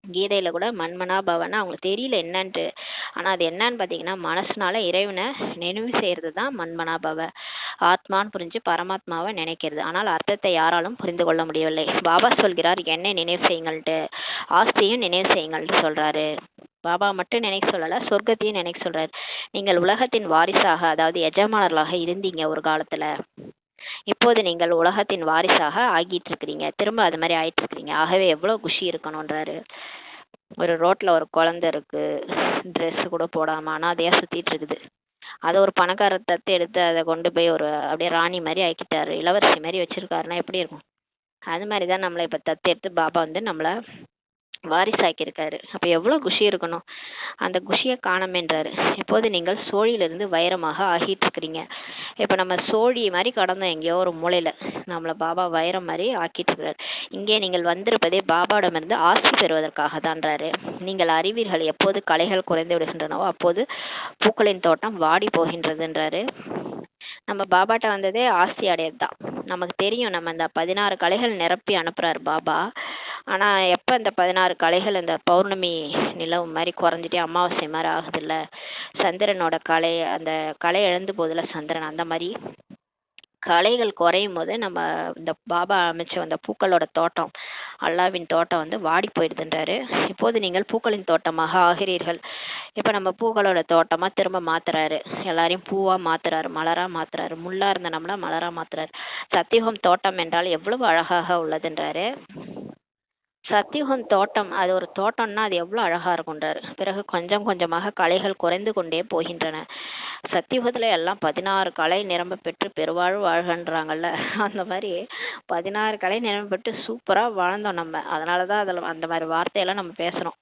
கீதையில கூட மன்மனா பவன்னா அவங்களுக்கு தெரியல என்னன்ட்டு, ஆனா அது என்னன்னு பார்த்தீங்கன்னா மனசுனால இறைவனை நினைவு செய்யறது தான் மன்மனா பவ, ஆத்மான்னு புரிஞ்சு பரமாத்மாவை நினைக்கிறது. ஆனால் அர்த்தத்தை யாராலும் புரிந்து கொள்ள முடியவில்லை. பாபா சொல்கிறார் என்னை நினைவு செய்யுங்கள்ட்டு, ஆஸ்தியும் நினைவு செய்யுங்கள்ட்டு சொல்றாரு. பாபா மட்டும் நினைக்க சொல்லல, சொர்க்கத்தையும் நினைக்க சொல்றாரு. நீங்கள் உலகத்தின் வாரிசாக, அதாவது எஜமானர்களாக இருந்தீங்க ஒரு காலத்துல, இப்போது நீங்கள் உலகத்தின் வாரிசாக ஆகிட்டு இருக்கிறீங்க, திரும்ப அது மாதிரி ஆயிட்டு இருக்கிறீங்க. ஆகவே எவ்வளவு குஷி இருக்கணும்ன்றாரு. ஒரு ரோட்ல ஒரு குழந்தை இருக்கு, ட்ரெஸ் கூட போடாம அனாதையா சுத்திட்டு இருக்குது, அதை ஒரு பணக்காரர் தத்து எடுத்து அதை கொண்டு போய் ஒரு அப்படியே ராணி மாதிரி ஆக்கிட்டாரு, இளவரசி மாதிரி வச்சிருக்காருன்னா எப்படி இருக்கும். அது மாதிரிதான் நம்மளை இப்ப தத்து எடுத்து பாபா வந்து நம்மளை வாரிசாக்கியிருக்காரு. அப்ப எவ்வளவு குஷி இருக்கணும், அந்த குஷியை காணமேன்றாரு. இப்போது நீங்கள் சோழியிலிருந்து வைரமாக ஆகிட்டு இருக்கிறீங்க. இப்ப நம்ம சோழி மாதிரி கடந்தோம் எங்கேயோ ஒரு மூலையில, நம்மள பாபா வைரம் மாதிரி ஆக்கிட்டு இருக்கிறாரு. இங்கே நீங்கள் வந்திருப்பதே பாபாவிடமிருந்து ஆசி பெறுவதற்காக தான்றாரு. நீங்கள் அறிவீர்கள், எப்போது களைகள் குறைந்து விடுகின்றனவோ அப்போது பூக்களின் தோட்டம் வாடி போகின்றதுன்றாரு. நம்ம பாபாட்ட வந்ததே ஆஸ்தி அடையது தான். நமக்கு தெரியும் நம்ம இந்த 16 கலைகள் நிரப்பி அனுப்புறாரு பாபா. ஆனா எப்ப இந்த 16 கலைகள் இந்த பௌர்ணமி நிலவு மாதிரி குறைஞ்சிட்டே அமாவாசை மாதிரி ஆகுதுல்ல, சந்திரனோட கலை, அந்த கலை இழந்து போகுதுல சந்திரன், அந்த மாதிரி கலைகள் குறையும் போது நம்ம இந்த பாபா அமைச்ச அந்த பூக்களோட தோட்டம், அல்லாவின் தோட்டம் வந்து வாடி போயிடுதுன்றாரு. இப்போது நீங்கள் பூக்களின் தோட்டமாக ஆகிறீர்கள். இப்ப நம்ம பூக்களோட தோட்டமா திரும்ப மாத்துறாரு, எல்லாரையும் பூவா மாத்துறாரு, மலரா மாத்துறாரு, முள்ளா இருந்த நம்மள மலரா மாத்துறாரு. சத்தியுகம் தோட்டம் என்றால் எவ்வளவு அழகாக உள்ளதுன்றாரு. சத்தியுகம் தோட்டம், அது ஒரு தோட்டம்னா அது எவ்வளவு அழகா இருக்கும்ன்றாரு. பிறகு கொஞ்சம் கொஞ்சமாக களைகள் குறைந்து கொண்டே போகின்றன. சத்தியுகத்துல எல்லாம் 16 கலை நிரம்ப பெற்று பெருவாழ்வு வாழ்கன்றாங்கல்ல, அந்த மாதிரி 16 கலை நிரம்ப பெற்று சூப்பரா வாழ்ந்தோம் நம்ம. அதனாலதான் அதுல அந்த மாதிரி வார்த்தையெல்லாம் நம்ம பேசுறோம்.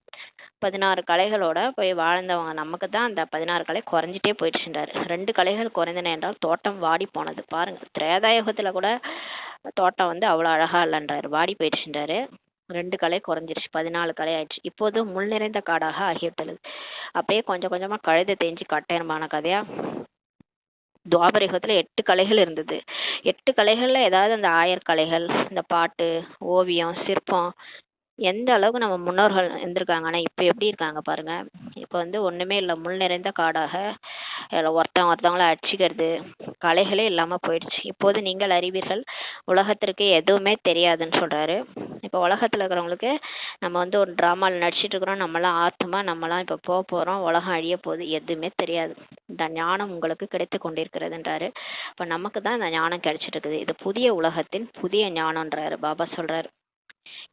16 கலைகளோட போய் வாழ்ந்தவங்க நமக்கு தான் அந்த 16 கலை குறைஞ்சிட்டே போயிடுச்சுன்றாரு. 2 கலைகள் குறைந்தன என்றால் தோட்டம் வாடி போனது. பாருங்க, திரேதாயுகத்துல கூட தோட்டம் வந்து அவ்வளவு அழகா இல்லைன்றாரு, வாடி போயிடுச்சுன்றாரு. 2 கலை குறைஞ்சிருச்சு, 14 கலை ஆயிடுச்சு. இப்போது முள் நிறைந்த காடாக ஆகிவிட்டது. அப்படியே கொஞ்சம் கொஞ்சமா கழுதை தேஞ்சு கட்டயமான கதையா துவாபர யுகத்துல 8 கலைகள் இருந்தது. 8 கலைகள்ல ஏதாவது அந்த ஆயர் கலைகள், இந்த பாட்டு, ஓவியம், சிற்பம், எந்த அளவுக்கு நம்ம முன்னோர்கள் இருந்திருக்காங்க. ஆனா இப்ப எப்படி இருக்காங்க பாருங்க. இப்ப வந்து ஒண்ணுமே இல்லை, முள் நிறைந்த காடாக ஒருத்தவங்கள அடிச்சுக்கிறது, கலைகளே இல்லாம போயிடுச்சு. இப்போது நீங்கள் அறிவீர்கள், உலகத்திற்கு எதுவுமே தெரியாதுன்னு சொல்றாரு. இப்ப உலகத்துல இருக்கிறவங்களுக்கு நம்ம வந்து ஒரு டிராமால நடிச்சிட்டு இருக்கிறோம், நம்மளாம் ஆத்மா, நம்மளாம் இப்ப போக போறோம், உலகம் அழிய போகுது, எதுவுமே தெரியாது. இந்த ஞானம் உங்களுக்கு கிடைத்து கொண்டிருக்கிறதுன்றாரு. இப்ப நமக்கு தான் இந்த ஞானம் கிடைச்சிட்டு இருக்குது. இது புதிய உலகத்தின் புதிய ஞானம்ன்றாரு பாபா சொல்றாரு.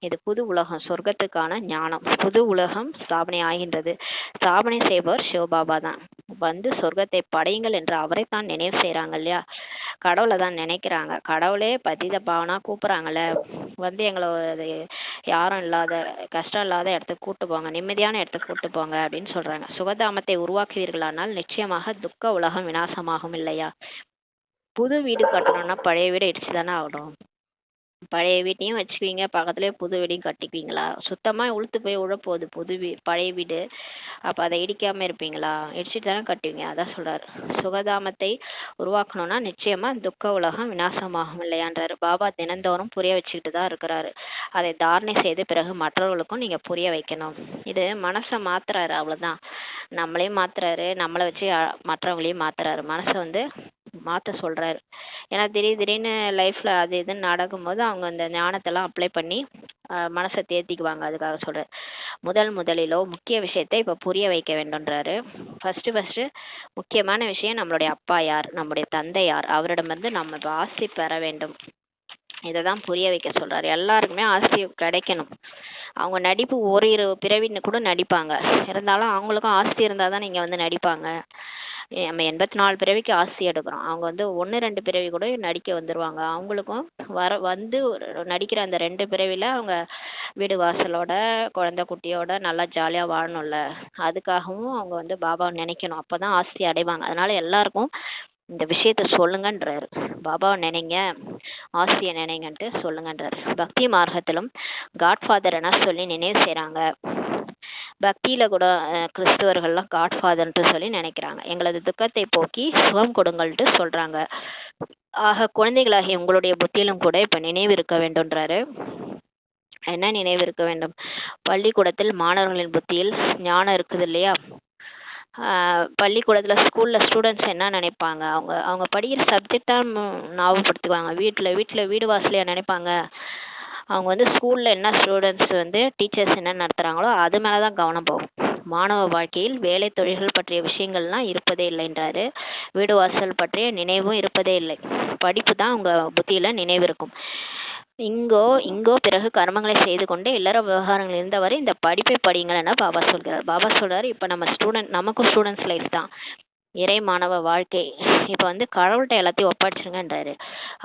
இது புது உலகம், சொர்க்கத்துக்கான ஞானம். புது உலகம் ஸ்தாபனை ஆகின்றது. ஸ்தாபனை செய்பவர் சிவபாபா தான். வந்து சொர்க்கத்தை படையுங்கள் என்று அவரை தான் நினைவு செய்யறாங்க இல்லையா. கடவுளை தான் நினைக்கிறாங்க. கடவுளே பதித பாவனா கூப்பிடுறாங்கல்ல, வந்து எங்களை யாரும் இல்லாத, கஷ்டம் இல்லாத இடத்துக்கு கூட்டு போங்க, நிம்மதியான இடத்துக்கு கூட்டு போங்க அப்படின்னு சொல்றாங்க. சுகதாமத்தை உருவாக்குவீர்களானால் நிச்சயமாக துக்க உலகம் விநாசமாகும் இல்லையா. புது வீடு கட்டணும்னா பழைய வீடை இடிச்சுதானே ஆகணும். பழைய வீட்டையும் வச்சுக்குவீங்க, பக்கத்துலயே புது வீடையும் கட்டிக்குவீங்களா? சுத்தமா உளுத்து போய் உழப்போகுது பழைய வீடு. அப்ப அதை இடிக்காம இருப்பீங்களா? இடிச்சுட்டு தானே கட்டுவீங்க. அதான் சொல்றாரு, சுகதாமத்தை உருவாக்கணும்னா நிச்சயமா துக்க உலகம் விநாசமாகும் இல்லையான்றாரு. பாபா தினந்தோறும் புரிய வச்சுக்கிட்டு தான் இருக்கிறாரு. அதை தாரணை செய்து பிறகு மற்றவர்களுக்கும் நீங்க புரிய வைக்கணும். இது மனசை மாத்துறாரு, அவ்வளவுதான். நம்மளையும் மாத்துறாரு, நம்மளை வச்சு மற்றவங்களையும் மாத்துறாரு. மனசை வந்து மாத்த சொல்றாரு. ஏன்னா திடீர்னு லைஃப்ல அது இதுன்னு நடக்கும்போது அவங்க இந்த ஞானத்தெல்லாம் அப்ளை பண்ணி மனசை தேத்திக்குவாங்க. அதுக்காக சொல்றாரு. முதலிலோ முக்கிய விஷயத்தை இப்ப புரிய வைக்க வேண்டும்ன்றாரு. ஃபர்ஸ்ட் முக்கியமான விஷயம், நம்மளுடைய அப்பா யார், நம்முடைய தந்தை யார், அவரிடமிருந்து நம்ம ஆஸ்தி பெற வேண்டும். இதைதான் புரிய வைக்க சொல்றாரு. எல்லாருக்குமே ஆஸ்தி கிடைக்கணும். அவங்க நடிப்பு ஒரு பிறவின்னு கூட நடிப்பாங்க, இருந்தாலும் அவங்களுக்கும் ஆஸ்தி இருந்தாதான் நீங்க வந்து நடிப்பாங்க. நம்ம 84 பிறவிக்கு ஆஸ்தி எடுக்கிறோம். அவங்க வந்து 1-2 பிறவி கூட நடிக்க வந்துருவாங்க. அவங்களுக்கும் வந்து நடிக்கிற அந்த 2 பிறவில அவங்க வீடு வாசலோட குழந்தை குட்டியோட நல்லா ஜாலியா வாழணும்ல, அதுக்காகவும் அவங்க வந்து பாபாவை நினைக்கணும். அப்பதான் ஆஸ்தி அடைவாங்க. அதனால எல்லாருக்கும் இந்த விஷயத்த சொல்லுங்கன்றாரு. பாபாவை நினைங்க, ஆஸ்தியை நினைங்கன்ட்டு சொல்லுங்கன்றாரு. பக்தி மார்க்கத்திலும் காட்ஃபாதர் என சொல்லி நினைவு செய்யறாங்க. பக்தியில கூட கிறிஸ்துவர்கள்லாம் காட்ஃபாதர்ன்ட்டு சொல்லி நினைக்கிறாங்க. எங்களது துக்கத்தை போக்கி சுகம் கொடுங்கள்ட்டு சொல்றாங்க. ஆக குழந்தைகளாகிய உங்களுடைய புத்தியிலும் கூட இப்ப நினைவு இருக்க வேண்டும்ன்றாரு. என்ன நினைவு இருக்க வேண்டும்? பள்ளிக்கூடத்தில் மாணவர்களின் புத்தியில் ஞானம் இருக்குது இல்லையா. பள்ளிக்கூடத்துல ஸ்கூல்ல ஸ்டூடெண்ட்ஸ் என்ன நினைப்பாங்க, அவங்க அவங்க படிக்கிற சப்ஜெக்ட் தான் ஞாபகப்படுத்துவாங்க. வீடு வாசலையா நினைப்பாங்க. அவங்க வந்து ஸ்கூல்ல என்ன ஸ்டூடெண்ட்ஸ் வந்து டீச்சர்ஸ் என்ன நடத்துறாங்களோ அது மேலதான் கவனம் போகும். மாணவ வாழ்க்கையில் வேலை தொழில்கள் பற்றிய விஷயங்கள்லாம் இருப்பதே இல்லைன்றாரு. வீடு வாசல் பற்றிய நினைவும் இருப்பதே இல்லை. படிப்பு தான் அவங்க புத்தியில நினைவு இருக்கும். இங்கோ பிறகு கர்மங்களை செய்து கொண்டு இல்லற விவகாரங்கள் இருந்தவரை இந்த படிப்பை படியுங்கள் என பாபா சொல்கிறார். பாபா சொல்றாரு, இப்ப நமக்கும் ஸ்டூடெண்ட்ஸ் லைஃப் தான் இறை மாணவ வாழ்க்கை. இப்ப வந்து கடவுள்கிட்ட எல்லாத்தையும் ஒப்படைச்சிருங்கன்றாரு.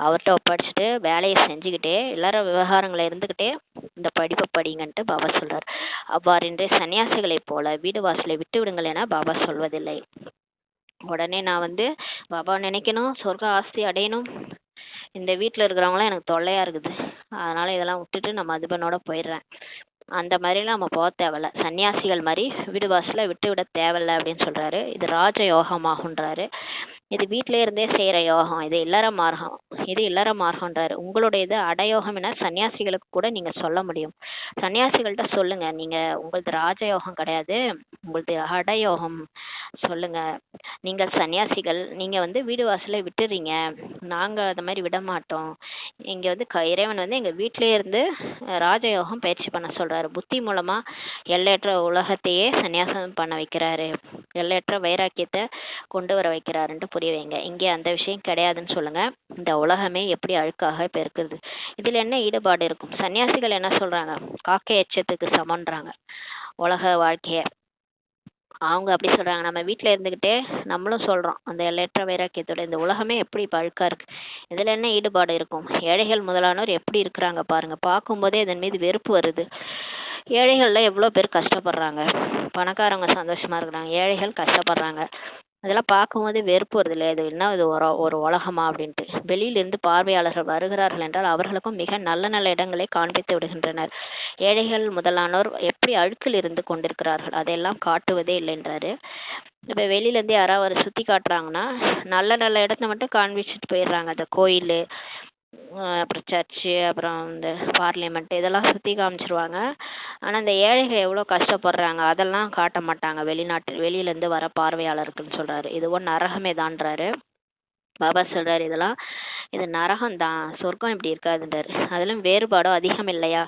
அவர்கிட்ட ஒப்படைச்சிட்டு வேலையை செஞ்சுக்கிட்டே இல்லற விவகாரங்களை இருந்துகிட்டே இந்த படிப்பை படிங்கன்ட்டு பாபா சொல்றாரு. அவ்வாறின்றே சன்னியாசிகளைப் போல வீடு வாசலை விட்டு விடுங்கள் என பாபா சொல்வதில்லை. உடனே நான் வந்து பாபா நினைக்கணும், சொர்க்க ஆஸ்தி அடையணும், இந்த வீட்டுல இருக்கிறவங்களாம் எனக்கு தொல்லையா இருக்குது, அதனால இதெல்லாம் விட்டுட்டு நான் மதுபனோட போயிடுறேன், அந்த மாதிரிலாம் நம்ம போக தேவையில்ல. சன்னியாசிகள் மாதிரி வீடு வாசல விட்டு விட தேவையில்ல அப்படின்னு சொல்றாரு. இது ராஜ யோகமாகுன்றாரு. இது வீட்டிலே இருந்தே செய்யற யோகம். இது இல்லற மார்க்கம்ன்றாரு. உங்களுடைய இது அடயோகம் என சன்னியாசிகளுக்கு கூட நீங்க சொல்ல முடியும். சன்னியாசிகள்கிட்ட சொல்லுங்க, நீங்க உங்களது ராஜயோகம் கிடையாது, உங்களது அடயோகம் சொல்லுங்க. நீங்கள் சன்னியாசிகள், நீங்க வந்து வீடு வாசலை விட்டுறீங்க, நாங்க அந்த மாதிரி விட மாட்டோம். இங்க வந்து இறைவன் வந்து எங்க வீட்டிலே இருந்து ராஜயோகம் பயிற்சி பண்ண சொல்றாரு. புத்தி மூலமா எல்லையற்ற உலகத்தையே சன்னியாசம் பண்ண வைக்கிறாரு, எல்லையற்ற வைராக்கியத்தை கொண்டு வர வைக்கிறாருன்ட்டு புரிய வைங்க. இங்கே அந்த விஷயம் கிடையாதுன்னு சொல்லுங்க. இந்த உலகமே எப்படி அழுக்காக இப்ப இருக்குது, இதுல என்ன ஈடுபாடு இருக்கும்? சன்னியாசிகள் என்ன சொல்றாங்க? காக்கை எச்சத்துக்கு சமன்றாங்க உலக வாழ்க்கைய. அவங்க அப்படி சொல்றாங்க. நம்ம வீட்ல இருந்துகிட்டே நம்மளும் சொல்றோம் அந்த எல்லையற்ற வைராக்கியத்தோட, இந்த உலகமே எப்படி இப்ப அழுக்கா இருக்கு, இதுல என்ன ஈடுபாடு இருக்கும்? ஏழைகள் முதலானோர் எப்படி இருக்கிறாங்க பாருங்க, பார்க்கும்போதே இதன் மீது வெறுப்பு வருது. ஏழைகள்ல எவ்வளவு பேர் கஷ்டப்படுறாங்க, பணக்காரங்க சந்தோஷமா இருக்கிறாங்க, ஏழைகள் கஷ்டப்படுறாங்க. அதெல்லாம் பார்க்கும்போது வெறுப்பு வருது இல்லையா? இது என்ன, இது ஒரு உலகமா அப்படின்ட்டு. வெளியிலிருந்து பார்வையாளர்கள் வருகிறார்கள் என்றால் அவர்களுக்கும் மிக நல்ல நல்ல இடங்களை காண்பித்து விடுகின்றனர். ஏழைகள் முதலானோர் எப்படி அழுக்கில் இருந்து கொண்டிருக்கிறார்கள் அதையெல்லாம் காட்டுவதே இல்லைன்றாரு. இப்ப வெளியில இருந்து யாராவது ஒரு சுத்தி காட்டுறாங்கன்னா நல்ல நல்ல இடத்த மட்டும் காண்பிச்சுட்டு போயிடுறாங்க. அந்த கோயில், அப்புறம் சர்ச்சு, அப்புறம் இந்த பார்லிமெண்ட், இதெல்லாம் சுத்தி காமிச்சிருவாங்க. ஆனா இந்த ஏழைகள் எவ்வளவு கஷ்டப்படுறாங்க அதெல்லாம் காட்ட மாட்டாங்க வெளியில இருந்து வர பார்வையாளருக்குன்னு சொல்றாரு. இதுவும் நரகமே தான்றாரு. பாபா சொல்றாரு இதெல்லாம், இது நரகம் தான், சொர்க்கம் இப்படி இருக்காதுன்றாரு. அதிலும் வேறுபாடும் அதிகம் இல்லையா?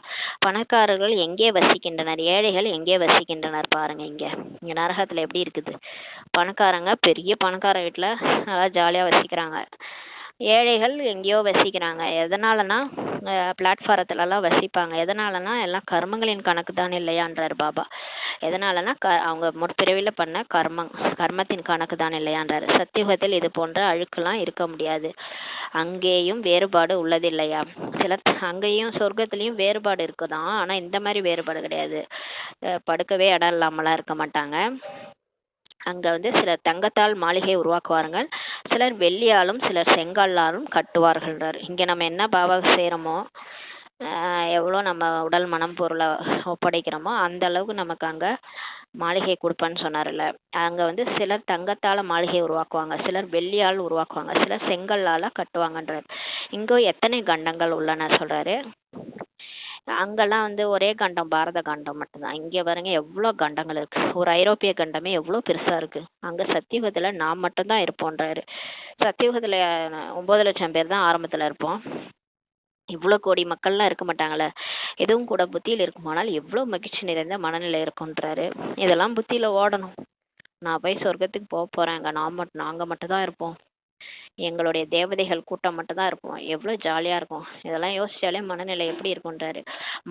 பணக்காரர்கள் எங்கே வசிக்கின்றனர், ஏழைகள் எங்கே வசிக்கின்றனர் பாருங்க. இங்க நரகத்துல எப்படி இருக்குது? பணக்காரங்க பெரிய பணக்கார வீட்டுல நல்லா ஜாலியா வசிக்கிறாங்க, ஏழைகள் எங்கேயோ வசிக்கிறாங்க. எதனாலனா பிளாட்ஃபாரத்துல எல்லாம் வசிப்பாங்க. எதனாலனா எல்லாம் கர்மங்களின் கணக்கு தான் இல்லையான்றாரு பாபா. எதனாலனா அவங்க முற்பிறவில பண்ண கர்மத்தின் கணக்கு தான் இல்லையான்றாரு. சத்தியுகத்தில் இது போன்ற அழுக்கெல்லாம் இருக்க முடியாது. அங்கேயும் வேறுபாடு உள்ளது இல்லையா? சில அங்கேயும் சொர்க்கத்திலயும் வேறுபாடு இருக்குதான், ஆனா இந்த மாதிரி வேறுபாடு கிடையாது. படுக்கவே இடம் இல்லாமலாம் இருக்க மாட்டாங்க. அங்க சிலர் தங்கத்தால் மாளிகை உருவாக்குவார்கள், சிலர் வெள்ளியாலும் சிலர் செங்கல்லாலும் கட்டுவார்கள்ன்றார். இங்க நம்ம என்ன பாவா செய்யறோமோ, எவ்வளோ நம்ம உடல் மனம் பொருளை ஒப்படைக்கிறோமோ அந்த அளவுக்கு நமக்கு அங்க மாளிகை கொடுப்பான்னு சொன்னார்ல. அங்க சிலர் தங்கத்தால மாளிகை உருவாக்குவாங்க, சிலர் வெள்ளியால் உருவாக்குவாங்க, சிலர் செங்கல்லால கட்டுவாங்கன்றார். இங்கோ எத்தனை கண்டங்கள் உள்ளன சொல்றாரு. அங்கெல்லாம் ஒரே கண்டம் பாரத கண்டம் மட்டும்தான். இங்க பாருங்க எவ்வளவு கண்டங்கள் இருக்கு. ஒரு ஐரோப்பிய கண்டமே எவ்வளவு பெருசா இருக்கு. அங்க சத்தியுகத்துல நாம் மட்டும்தான் இருப்போன்றாரு. சத்தியுகத்துல 9 லட்சம் பேர் தான் ஆரம்பத்துல இருப்போம். இவ்வளவு கோடி மக்கள்லாம் இருக்க மாட்டாங்கல்ல. எதுவும் கூட புத்தியில் இருக்குமானால் எவ்வளவு மகிழ்ச்சி நிறைந்த மனநிலை இருக்கும்ன்றாரு. இதெல்லாம் புத்தியில ஓடணும். நான் போய் சொர்க்கத்துக்கு போறேங்க, நாங்க மட்டும் தான் இருப்போம், எங்களுடைய தேவதைகள் கூட்டம் மட்டும் தான் இருப்போம், எவ்வளவு ஜாலியா இருக்கும். இதெல்லாம் யோசிச்சாலே மனநிலை எப்படி இருக்கும்ன்றாரு.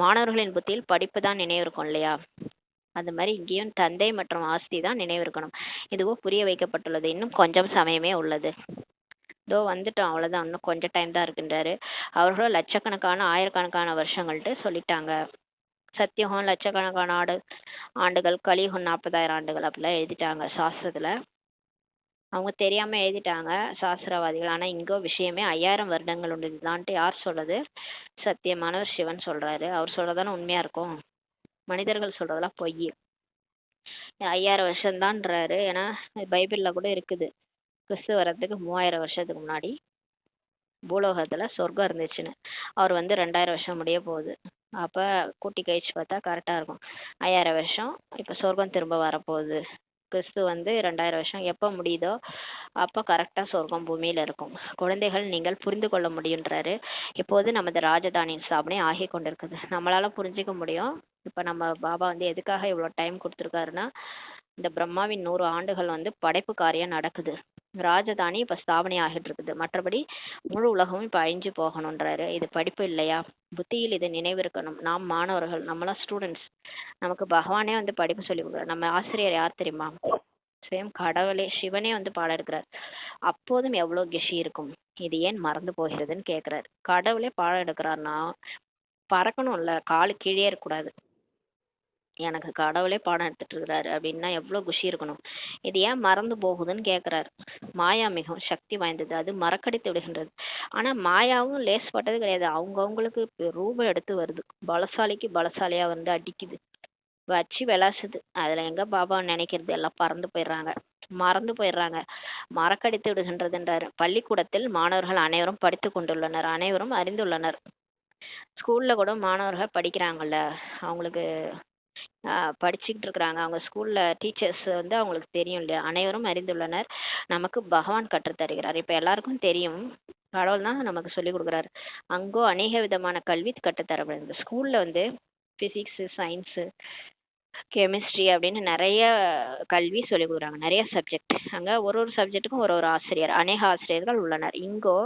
மாணவர்களின் புத்தியில் படிப்பு தான் நினைவு இருக்கும் இல்லையா? அந்த மாதிரி இங்கேயும் தந்தை மற்றும் ஆஸ்தி தான் நினைவு இருக்கணும். இதுவோ புரிய வைக்கப்பட்டுள்ளது. இன்னும் கொஞ்சம் சமயமே உள்ளது. இதோ வந்துட்டோம், அவ்வளவுதான், இன்னும் கொஞ்சம் டைம் தான் இருக்குன்றாரு. அவர்களும் லட்சக்கணக்கான ஆயிரக்கணக்கான வருஷங்கள்ட்டு சொல்லிட்டாங்க. சத்தியுகம் லட்சக்கணக்கான ஆண்டுகள், கலியுகம் 40,000 ஆண்டுகள் அப்படிலாம் எழுதிட்டாங்க சாஸ்திரத்துல. அவங்க தெரியாம எழுதிட்டாங்க சாஸ்திரவாதிகள். ஆனா இங்கோ விஷயமே 5000 வருடங்கள் உள்ளதுதான்ட்டு யார் சொல்றது? சத்தியமானவர் சிவன் சொல்றாரு. அவர் சொல்றதானே உண்மையா இருக்கும். மனிதர்கள் சொல்றதெல்லாம் பொய். 5000 வருஷம்தான்றாரு. ஏன்னா பைபிள்ல கூட இருக்குது, கிறிஸ்து வர்றதுக்கு 3000 வருஷத்துக்கு முன்னாடி பூலோகத்துல சொர்க்கம் இருந்துச்சுன்னு. அவர் 2000 வருஷம் முடிய போகுது. அப்ப கூட்டி கழிச்சு பார்த்தா கரெக்டா இருக்கும். 5000 வருஷம் இப்ப சொர்க்கம் திரும்ப வரப்போகுது. கிறிஸ்து 2000 வருஷம் எப்ப முடியுதோ அப்ப கரெக்டா சொர்க்கம் பூமியில இருக்கும். குழந்தைகள், நீங்கள் புரிந்து கொள்ள முடியுன்றாரு. இப்போது நமது ராஜதானியின் ஸ்தாபனை ஆகி கொண்டிருக்குது. நம்மளால புரிஞ்சுக்க முடியும். இப்ப நம்ம பாபா எதுக்காக இவ்வளவு டைம் கொடுத்துருக்காருன்னா, இந்த பிரம்மாவின் 100 ஆண்டுகள் படைப்பு காரியம் நடக்குது. ராஜதானி இப்ப ஸ்தாபனை ஆகிட்டு இருக்குது. மற்றபடி முழு உலகமும் இப்ப அழிஞ்சு போகணும்ன்றாரு. இது படிப்பு இல்லையா? புத்தியில் இது நினைவு இருக்கணும். நாம் மாணவர்கள், நம்மளாம் ஸ்டூடெண்ட்ஸ். நமக்கு பகவானே படிப்பு சொல்லி கொடுக்குறாரு. நம்ம ஆசிரியர் யார் தெரியுமா? சுயம் கடவுளே, சிவனே பாடம் எடுக்கிறார். அப்போதும் எவ்வளவு கெஷி இருக்கும், இது ஏன் மறந்து போகிறதுன்னு கேக்குறாரு. கடவுளே பாடம் எடுக்கிறாருன்னா பறக்கணும்ல, காலு கீழே இருக்கக்கூடாது. எனக்கு கடவுளே பாடம் எடுத்துட்டு இருக்கிறாரு அப்படின்னா எவ்வளவு குஷி இருக்கணும். இது ஏன் மறந்து போகுதுன்னு கேக்குறாரு. மாயா மிகவும் சக்தி வாய்ந்தது, அது மறக்கடித்து விடுகின்றது. ஆனா மாயாவும் லேஸ்பட்டது கிடையாது. அவங்களுக்கு ரூபம் எடுத்து வருது. பலசாலிக்கு பலசாலியா அடிக்குது, வச்சு விளாசுது. அதுல எங்க பாபா நினைக்கிறது? எல்லாம் பறந்து போயிடுறாங்க, மறந்து போயிடுறாங்க, மறக்கடித்து விடுகின்றதுன்றாரு. பள்ளிக்கூடத்தில் மாணவர்கள் அனைவரும் படித்து கொண்டுள்ளனர், அனைவரும் அறிந்துள்ளனர். ஸ்கூல்ல கூட மாணவர்கள் படிக்கிறாங்கல்ல, அவங்களுக்கு படிச்சுக்கிட்டு இருக்கிறாங்க. அவங்க ஸ்கூல்ல டீச்சர்ஸ் அவங்களுக்கு தெரியும் இல்லையா? அனைவரும் அறிந்துள்ளனர், நமக்கு பகவான் கற்றுத் தருகிறார். இப்ப எல்லாருக்கும் தெரியும், கடவுள் தான் நமக்கு சொல்லி கொடுக்குறாரு. அங்கோ அநேக விதமான கல்வி கற்றுத்தரப்படுது. ஸ்கூல்ல பிசிக்ஸ், சயின்ஸ், கெமிஸ்ட்ரி அப்படின்னு நிறைய கல்வி சொல்லிக் கொடுக்குறாங்க, நிறைய சப்ஜெக்ட். அங்கே ஒரு ஒரு சப்ஜெக்ட்டுக்கும் ஒரு ஒரு ஆசிரியர், அநேக ஆசிரியர்கள் உள்ளனர். இங்கோ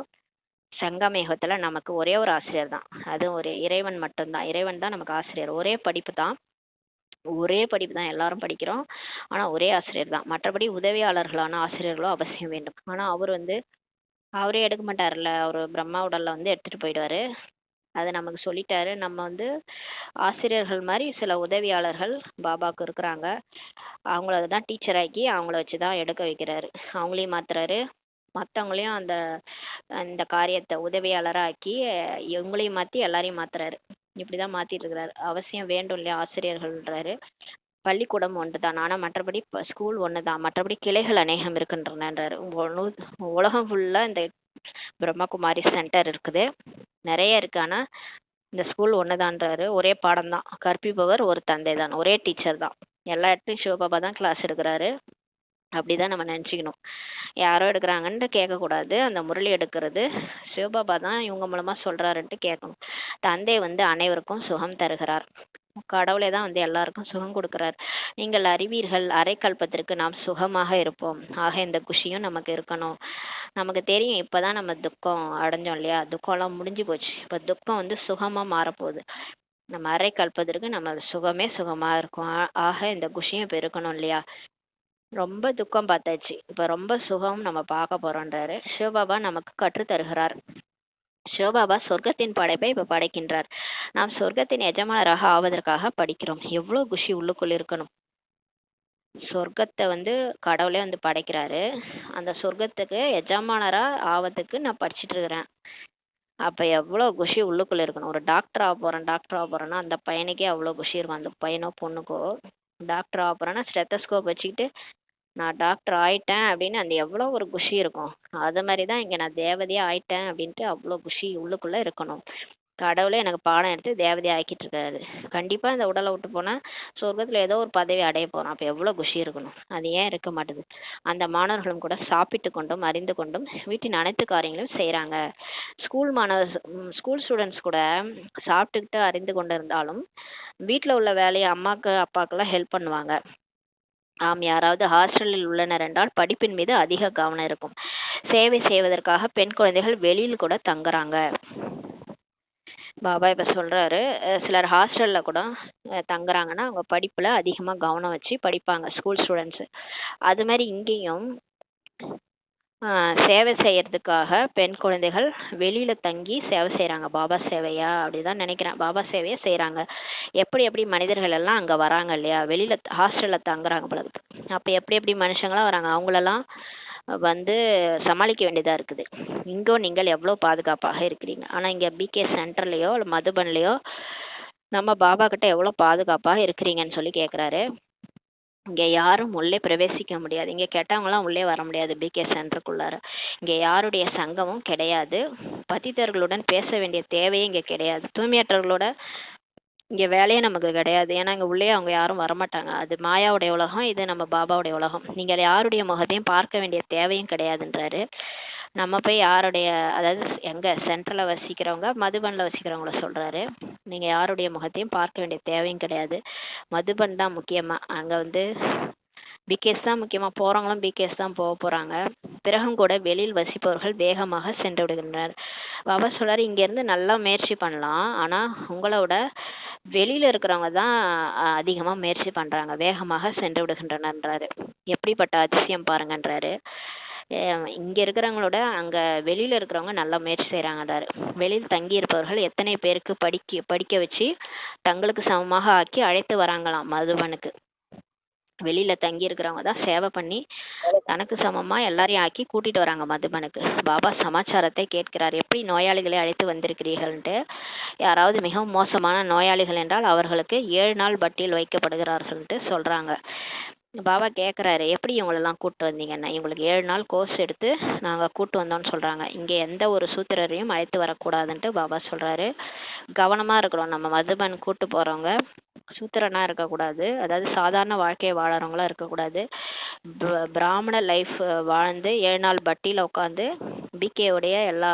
சங்கமேகத்தில் நமக்கு ஒரே ஒரு ஆசிரியர் தான், அது ஒரு இறைவன் மட்டும்தான். இறைவன் தான் நமக்கு ஆசிரியர். ஒரே படிப்பு தான், ஒரே படிப்பு தான் எல்லாரும் படிக்கிறோம். ஆனால் ஒரே ஆசிரியர் தான். மற்றபடி உதவியாளர்களான ஆசிரியர்களோ அவசியம் வேண்டும். ஆனால் அவர் வந்து அவரே எடுக்க மாட்டார்ல, அவர் பிரம்மா உடல்ல வந்து எடுத்துட்டு போயிடுவாரு. அதை நமக்கு சொல்லிட்டாரு. நம்ம வந்து ஆசிரியர்கள் மாதிரி சில உதவியாளர்கள் பாபாவுக்கு இருக்கிறாங்க. அவங்கள தான் டீச்சர் ஆக்கி அவங்கள வச்சு தான் எடுக்க வைக்கிறாரு. அவங்களையும் மாத்துறாரு, மற்றவங்களையும் அந்த அந்த காரியத்தை உதவியாளராக ஆக்கி இவங்களையும் மாற்றி எல்லாரையும் மாத்துறாரு. இப்படிதான் மாத்திட்டு இருக்கிறாரு. அவசியம் வேண்டும் இல்லையா ஆசிரியர்கள்ன்றாரு. பள்ளிக்கூடம் ஒன்று தான், ஆனால் மற்றபடி ஸ்கூல் ஒன்று தான், மற்றபடி கிளைகள் அநேகம் இருக்கின்றனன்றாரு. உலகம் ஃபுல்லாக இந்த பிரம்மகுமாரி சென்டர் இருக்குது, நிறைய இருக்கு. ஆனால் இந்த ஸ்கூல் ஒண்ணுதான்றாரு. ஒரே பாடம் தான், கற்பிப்பவர் ஒரு தந்தை தான், ஒரே டீச்சர் தான். எல்லா இடத்துலையும் சிவபாபா தான் கிளாஸ் எடுக்கிறாரு. அப்படிதான் நம்ம நினச்சிக்கணும். யாரோ எடுக்கிறாங்கன்ட்டு கேட்கக்கூடாது. அந்த முரளி எடுக்கிறது சிவபாபா தான் இவங்க மூலமா சொல்றாருன்ட்டு கேட்கணும். தந்தை வந்து அனைவருக்கும் சுகம் தருகிறார். கடவுளே தான் வந்து எல்லாருக்கும் சுகம் கொடுக்கிறார். நீங்கள் அறிவீர்கள், அரைக்கல்பத்திற்கு நாம் சுகமாக இருப்போம். ஆக இந்த குஷியும் நமக்கு இருக்கணும். நமக்கு தெரியும் இப்பதான் நம்ம துக்கம் அடைஞ்சோம் இல்லையா, துக்கம்லாம் முடிஞ்சு போச்சு. இப்ப துக்கம் வந்து சுகமா மாறப்போகுது. நம்ம அரை கல்பதற்கு நம்ம சுகமே சுகமா இருக்கும். ஆக இந்த குஷியும் இப்ப இருக்கணும் இல்லையா. ரொம்ப துக்கம் பார்த்தாச்சு, இப்ப ரொம்ப சுகம் நம்ம பார்க்க போறோன்றாரு. சிவபாபா நமக்கு கற்று தருகிறார். சிவபாபா சொர்க்கத்தின் படைப்பை இப்ப படைக்கின்றார். நாம் சொர்க்கத்தின் எஜமானராக ஆவதற்காக படிக்கிறோம். எவ்வளவு குஷி உள்ளுக்குள் இருக்கணும். சொர்க்கத்தை வந்து கடவுளே வந்து படைக்கிறாரு. அந்த சொர்க்கத்துக்கு எஜமானரா ஆவதுக்கு நான் படிச்சுட்டு இருக்கிறேன். அப்ப எவ்வளவு குஷி உள்ளுக்குள்ள இருக்கணும். ஒரு டாக்டர் ஆக போறேன், டாக்டர் ஆக போறேன்னா அந்த பையனுக்கே அவ்வளவு குஷி இருக்கும். அந்த பையனோ பொண்ணுக்கோ டாக்டர் ஆக போறேன்னா ஸ்டெத்தஸ்கோப் வச்சுக்கிட்டு நான் டாக்டர் ஆயிட்டேன் அப்படின்னு அந்த எவ்வளவு ஒரு குஷி இருக்கும். அது மாதிரிதான் இங்க நான் தேவதையா ஆயிட்டேன் அப்படின்ட்டு அவ்வளவு குஷி உள்ளுக்குள்ள இருக்கணும். கடவுளே எனக்கு பாடம் எடுத்து தேவதையா ஆக்கிட்டு இருக்காரு. கண்டிப்பா இந்த உடலை விட்டு போனா சொர்க்கத்துல ஏதோ ஒரு பதவி அடைய போறோம். அப்ப எவ்வளவு குஷி இருக்கணும். அது ஏன் இருக்க மாட்டுது. அந்த மாணவர்களும் கூட சாப்பிட்டு கொண்டும் அறிந்து கொண்டும் வீட்டின் அனைத்து காரியங்களும் செய்யறாங்க. ஸ்கூல் ஸ்டூடெண்ட்ஸ் கூட சாப்பிட்டுக்கிட்டு அறிந்து கொண்டு இருந்தாலும் வீட்டுல உள்ள வேலையை அம்மாக்கு அப்பாக்கெல்லாம் ஹெல்ப் பண்ணுவாங்க. ஆம், யாராவது ஹாஸ்டலில் உள்ளனர் என்றால் படிப்பின் மீது அதிக கவனம் இருக்கும். சேவை செய்வதற்காக பெண் குழந்தைகள் வெளியில் கூட தங்குறாங்க. பாபா இப்ப சொல்றாரு, சிலர் ஹாஸ்டல்ல கூட தங்குறாங்கன்னா அவங்க படிப்புல அதிகமா கவனம் வச்சு படிப்பாங்க, ஸ்கூல் ஸ்டூடெண்ட்ஸ். அது மாதிரி இங்கேயும் சேவை செய்யறதுக்காக பெண் குழந்தைகள் வெளியில தங்கி சேவை செய்யறாங்க. பாபா சேவையா அப்படிதான் நினைக்கிறேன். பாபா சேவையை செய்யறாங்க. எப்படி மனிதர்கள் எல்லாம் அங்க வராங்க இல்லையா, வெளியில ஹாஸ்டல்ல தங்குறாங்க போல இருக்கு. அப்ப எப்படி மனுஷங்களாம் வராங்க, அவங்களெல்லாம் வந்து சமாளிக்க வேண்டியதா இருக்குது. இங்கோ நீங்கள் எவ்வளவு பாதுகாப்பாக இருக்கிறீங்க. ஆனா இங்க பிகே சென்டர்லயோ இல்ல மதுபன்லயோ நம்ம பாபா கிட்ட எவ்வளவு பாதுகாப்பாக இருக்கிறீங்கன்னு சொல்லி கேக்குறாரு. இங்க யாரும் உள்ளே பிரவேசிக்க முடியாது. இங்க கெட்டவங்களாம் உள்ளே வர முடியாது பிகே சென்டருக்குள்ளார. இங்க யாருடைய சங்கமும் கிடையாது. பதிதர்களுடன் பேச வேண்டிய தேவையே இங்க கிடையாது. தூய்மையற்றவர்களோட இங்க வேலையே நமக்கு கிடையாது. ஏன்னா இங்க உள்ளே அவங்க யாரும் வரமாட்டாங்க. அது மாயாவுடைய உலகம், இது நம்ம பாபாவுடைய உலகம். நீங்கள் யாருடைய முகத்தையும் பார்க்க வேண்டிய தேவையும் கிடையாதுன்றாரு. நம்ம போய் யாருடைய, அதாவது எங்க சென்ட்ரல்ல வசிக்கிறவங்க மதுபன்ல வசிக்கிறவங்கள சொல்றாரு. நீங்க யாருடைய முகத்தையும் பார்க்க வேண்டிய தேவையும் கிடையாது. மதுபன் தான் முக்கியமா. அங்க வந்து பிகேஸ் தான் முக்கியமா, போறவங்களும் பிகேஸ் தான் போக போறாங்க. பிறகும் கூட வெளியில் வசிப்பவர்கள் வேகமாக சென்று விடுகின்றனர். பாபா சொல்றாரு, இங்க இருந்து நல்லா முயற்சி பண்ணலாம், ஆனா உங்களோட வெளியில இருக்கிறவங்க தான் அதிகமா முயற்சி பண்றாங்க, வேகமாக சென்று விடுகின்றனன்றாரு. எப்படிப்பட்ட அதிசயம் பாருங்கன்றாரு. இங்க இருக்கிறவங்களோட அங்க வெளியில இருக்கிறவங்க நல்லா முயற்சி செய்யறாங்கன்றாரு. வெளியில் தங்கி இருப்பவர்கள் எத்தனை பேருக்கு படிக்க வச்சு தங்களுக்கு சமமாக ஆக்கி அழைத்து வராங்களாம் மதுபனுக்கு. வெளியில தங்கி இருக்கிறவங்க தான் சேவை பண்ணி தனக்கு சமமா எல்லாரையும் ஆக்கி கூட்டிட்டு வராங்க மதுபனுக்கு. பாபா சமாச்சாரத்தை கேட்கிறார். எப்படி நோயாளிகளை அழைத்து வந்திருக்கிறீர்கள்ன்ட்டு. யாராவது மிகவும் மோசமான நோயாளிகள் என்றால் அவர்களுக்கு 7 நாள் பட்டியல் வைக்கப்படுகிறார்கள்ட்டு சொல்றாங்க. பாபா கேட்குறாரு, எப்படி இவங்களெல்லாம் கூட்டு வந்தீங்கன்னா. இவங்களுக்கு 7 நாள் கோர்ஸ் எடுத்து நாங்கள் கூட்டு வந்தோம்னு சொல்கிறாங்க. இங்கே எந்த ஒரு சூத்திரரையும் அழைத்து வரக்கூடாதுன்ட்டு பாபா சொல்கிறாரு. கவனமாக இருக்கிறோம். நம்ம மதுபன் கூட்டு போகிறவங்க சூத்திரனா இருக்கக்கூடாது, அதாவது சாதாரண வாழ்க்கையை வாழறவங்களா இருக்கக்கூடாது. பிராமண லைஃப் வாழ்ந்து 7 நாள் பட்டியில் உட்காந்து பிகேவுடைய எல்லா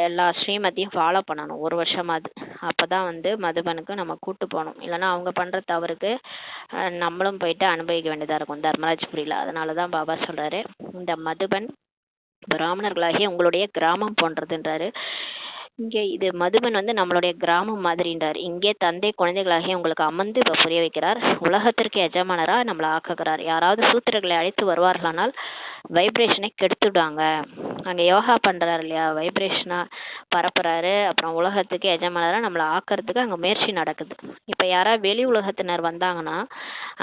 எல்லா ஸ்ரீமத்தையும் ஃபாலோ பண்ணணும் ஒரு வருஷமாவது. அப்போ தான் வந்து மதுபனுக்கு நம்ம கூட்டு போகணும். இல்லைன்னா அவங்க பண்ணுற தவறுக்கு நம்மளும் போயிட்டு அனுபவிக்க வேண்டியதாக இருக்கும் தர்மராஜ்புரியில். அதனால தான் பாபா சொல்கிறாரு, இந்த மதுபன் பிராமணர்களாகிய உங்களுடைய கிராமம் போன்றதுன்றாரு. இங்கே இது மதுபன் வந்து நம்மளுடைய கிராமம் மாதிரின்றார். இங்கே தந்தை குழந்தைகளாகிய உங்களுக்கு அமர்ந்து இப்போ புரிய வைக்கிறார். உலகத்திற்கு எஜமானராக நம்மளை ஆக்குகிறார். யாராவது சூத்திரர்களை அழைத்து வருவார்களானால் வைப்ரேஷனை கெடுத்துடுவாங்க. அங்கே யோகா பண்ணுறாரு இல்லையா, வைப்ரேஷனாக பரப்புறாரு. அப்புறம் உலகத்துக்கு எஜமானராக நம்மளை ஆக்கிறதுக்கு அங்கே முயற்சி நடக்குது. இப்போ யாராவது வெளி உலகத்தினர் வந்தாங்கன்னா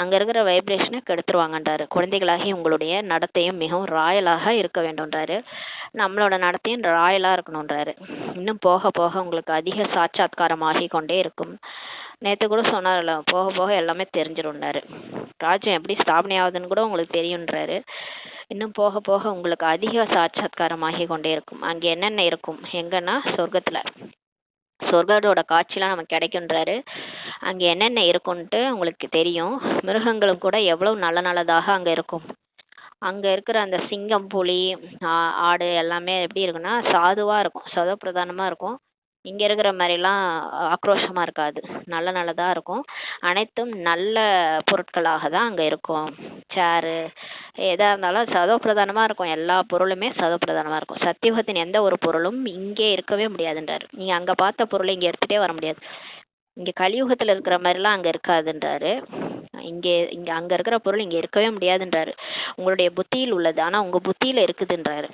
அங்கே இருக்கிற வைப்ரேஷனை கெடுத்துருவாங்கன்றாரு. குழந்தைகளாகி உங்களுடைய நடத்தையும் மிகவும் ராயலாக இருக்க வேண்டும்ன்றாரு. நம்மளோட நடத்தையும் ராயலாக இருக்கணுன்றாரு. இன்னும் போக போக உங்களுக்கு அதிக சாட்சாத்காரம் ஆகி கொண்டே இருக்கும். நேற்று கூட சொன்னார்ல, போக போக எல்லாமே தெரிஞ்சிடும்னாரு. ராஜ்யம் எப்படி ஸ்தாபனை ஆகுதுன்னு கூட உங்களுக்கு தெரியுன்றாரு. இன்னும் போக போக உங்களுக்கு அதிக சாட்சாத்காரம் ஆகி கொண்டே இருக்கும். அங்கே என்னென்ன இருக்கும், எங்கன்னா சொர்க்கத்தில் சொர்க்கத்தோட காட்சிலாம் நமக்கு கிடைக்குன்றாரு. அங்கே என்னென்ன இருக்கும்ன்ட்டு உங்களுக்கு தெரியும். மிருகங்களும் கூட எவ்வளவு நல்ல நல்லதாக அங்கே இருக்கும். அங்கே இருக்கிற அந்த சிங்கம், புலி, ஆடு எல்லாமே எப்படி இருக்குன்னா சாதுவாக இருக்கும், சதப்பிரதானமாக இருக்கும். இங்கே இருக்கிற மாதிரிலாம் ஆக்ரோஷமாக இருக்காது, நல்ல நல்லதாக இருக்கும். அனைத்தும் நல்ல பொருட்களாக தான் அங்கே இருக்கும். சேரு எதாக இருந்தாலும் சதோப்பிரதானமாக இருக்கும். எல்லா பொருளுமே சதோப்பிரதானமாக இருக்கும். சத்தியுகத்தின் எந்த ஒரு பொருளும் இங்கே இருக்கவே முடியாதுன்றாரு. நீங்கள் அங்கே பார்த்த பொருளை இங்கே எடுத்துகிட்டே வர முடியாது. இங்கே கலியுகத்தில் இருக்கிற மாதிரிலாம் அங்கே இருக்காதுன்றாரு. இங்கே அங்கே இருக்கிற பொருள் இங்கே இருக்கவே முடியாதுன்றாரு. உங்களுடைய புத்தியில் உள்ளது, ஆனால் உங்கள் புத்தியில் இருக்குதுன்றாரு.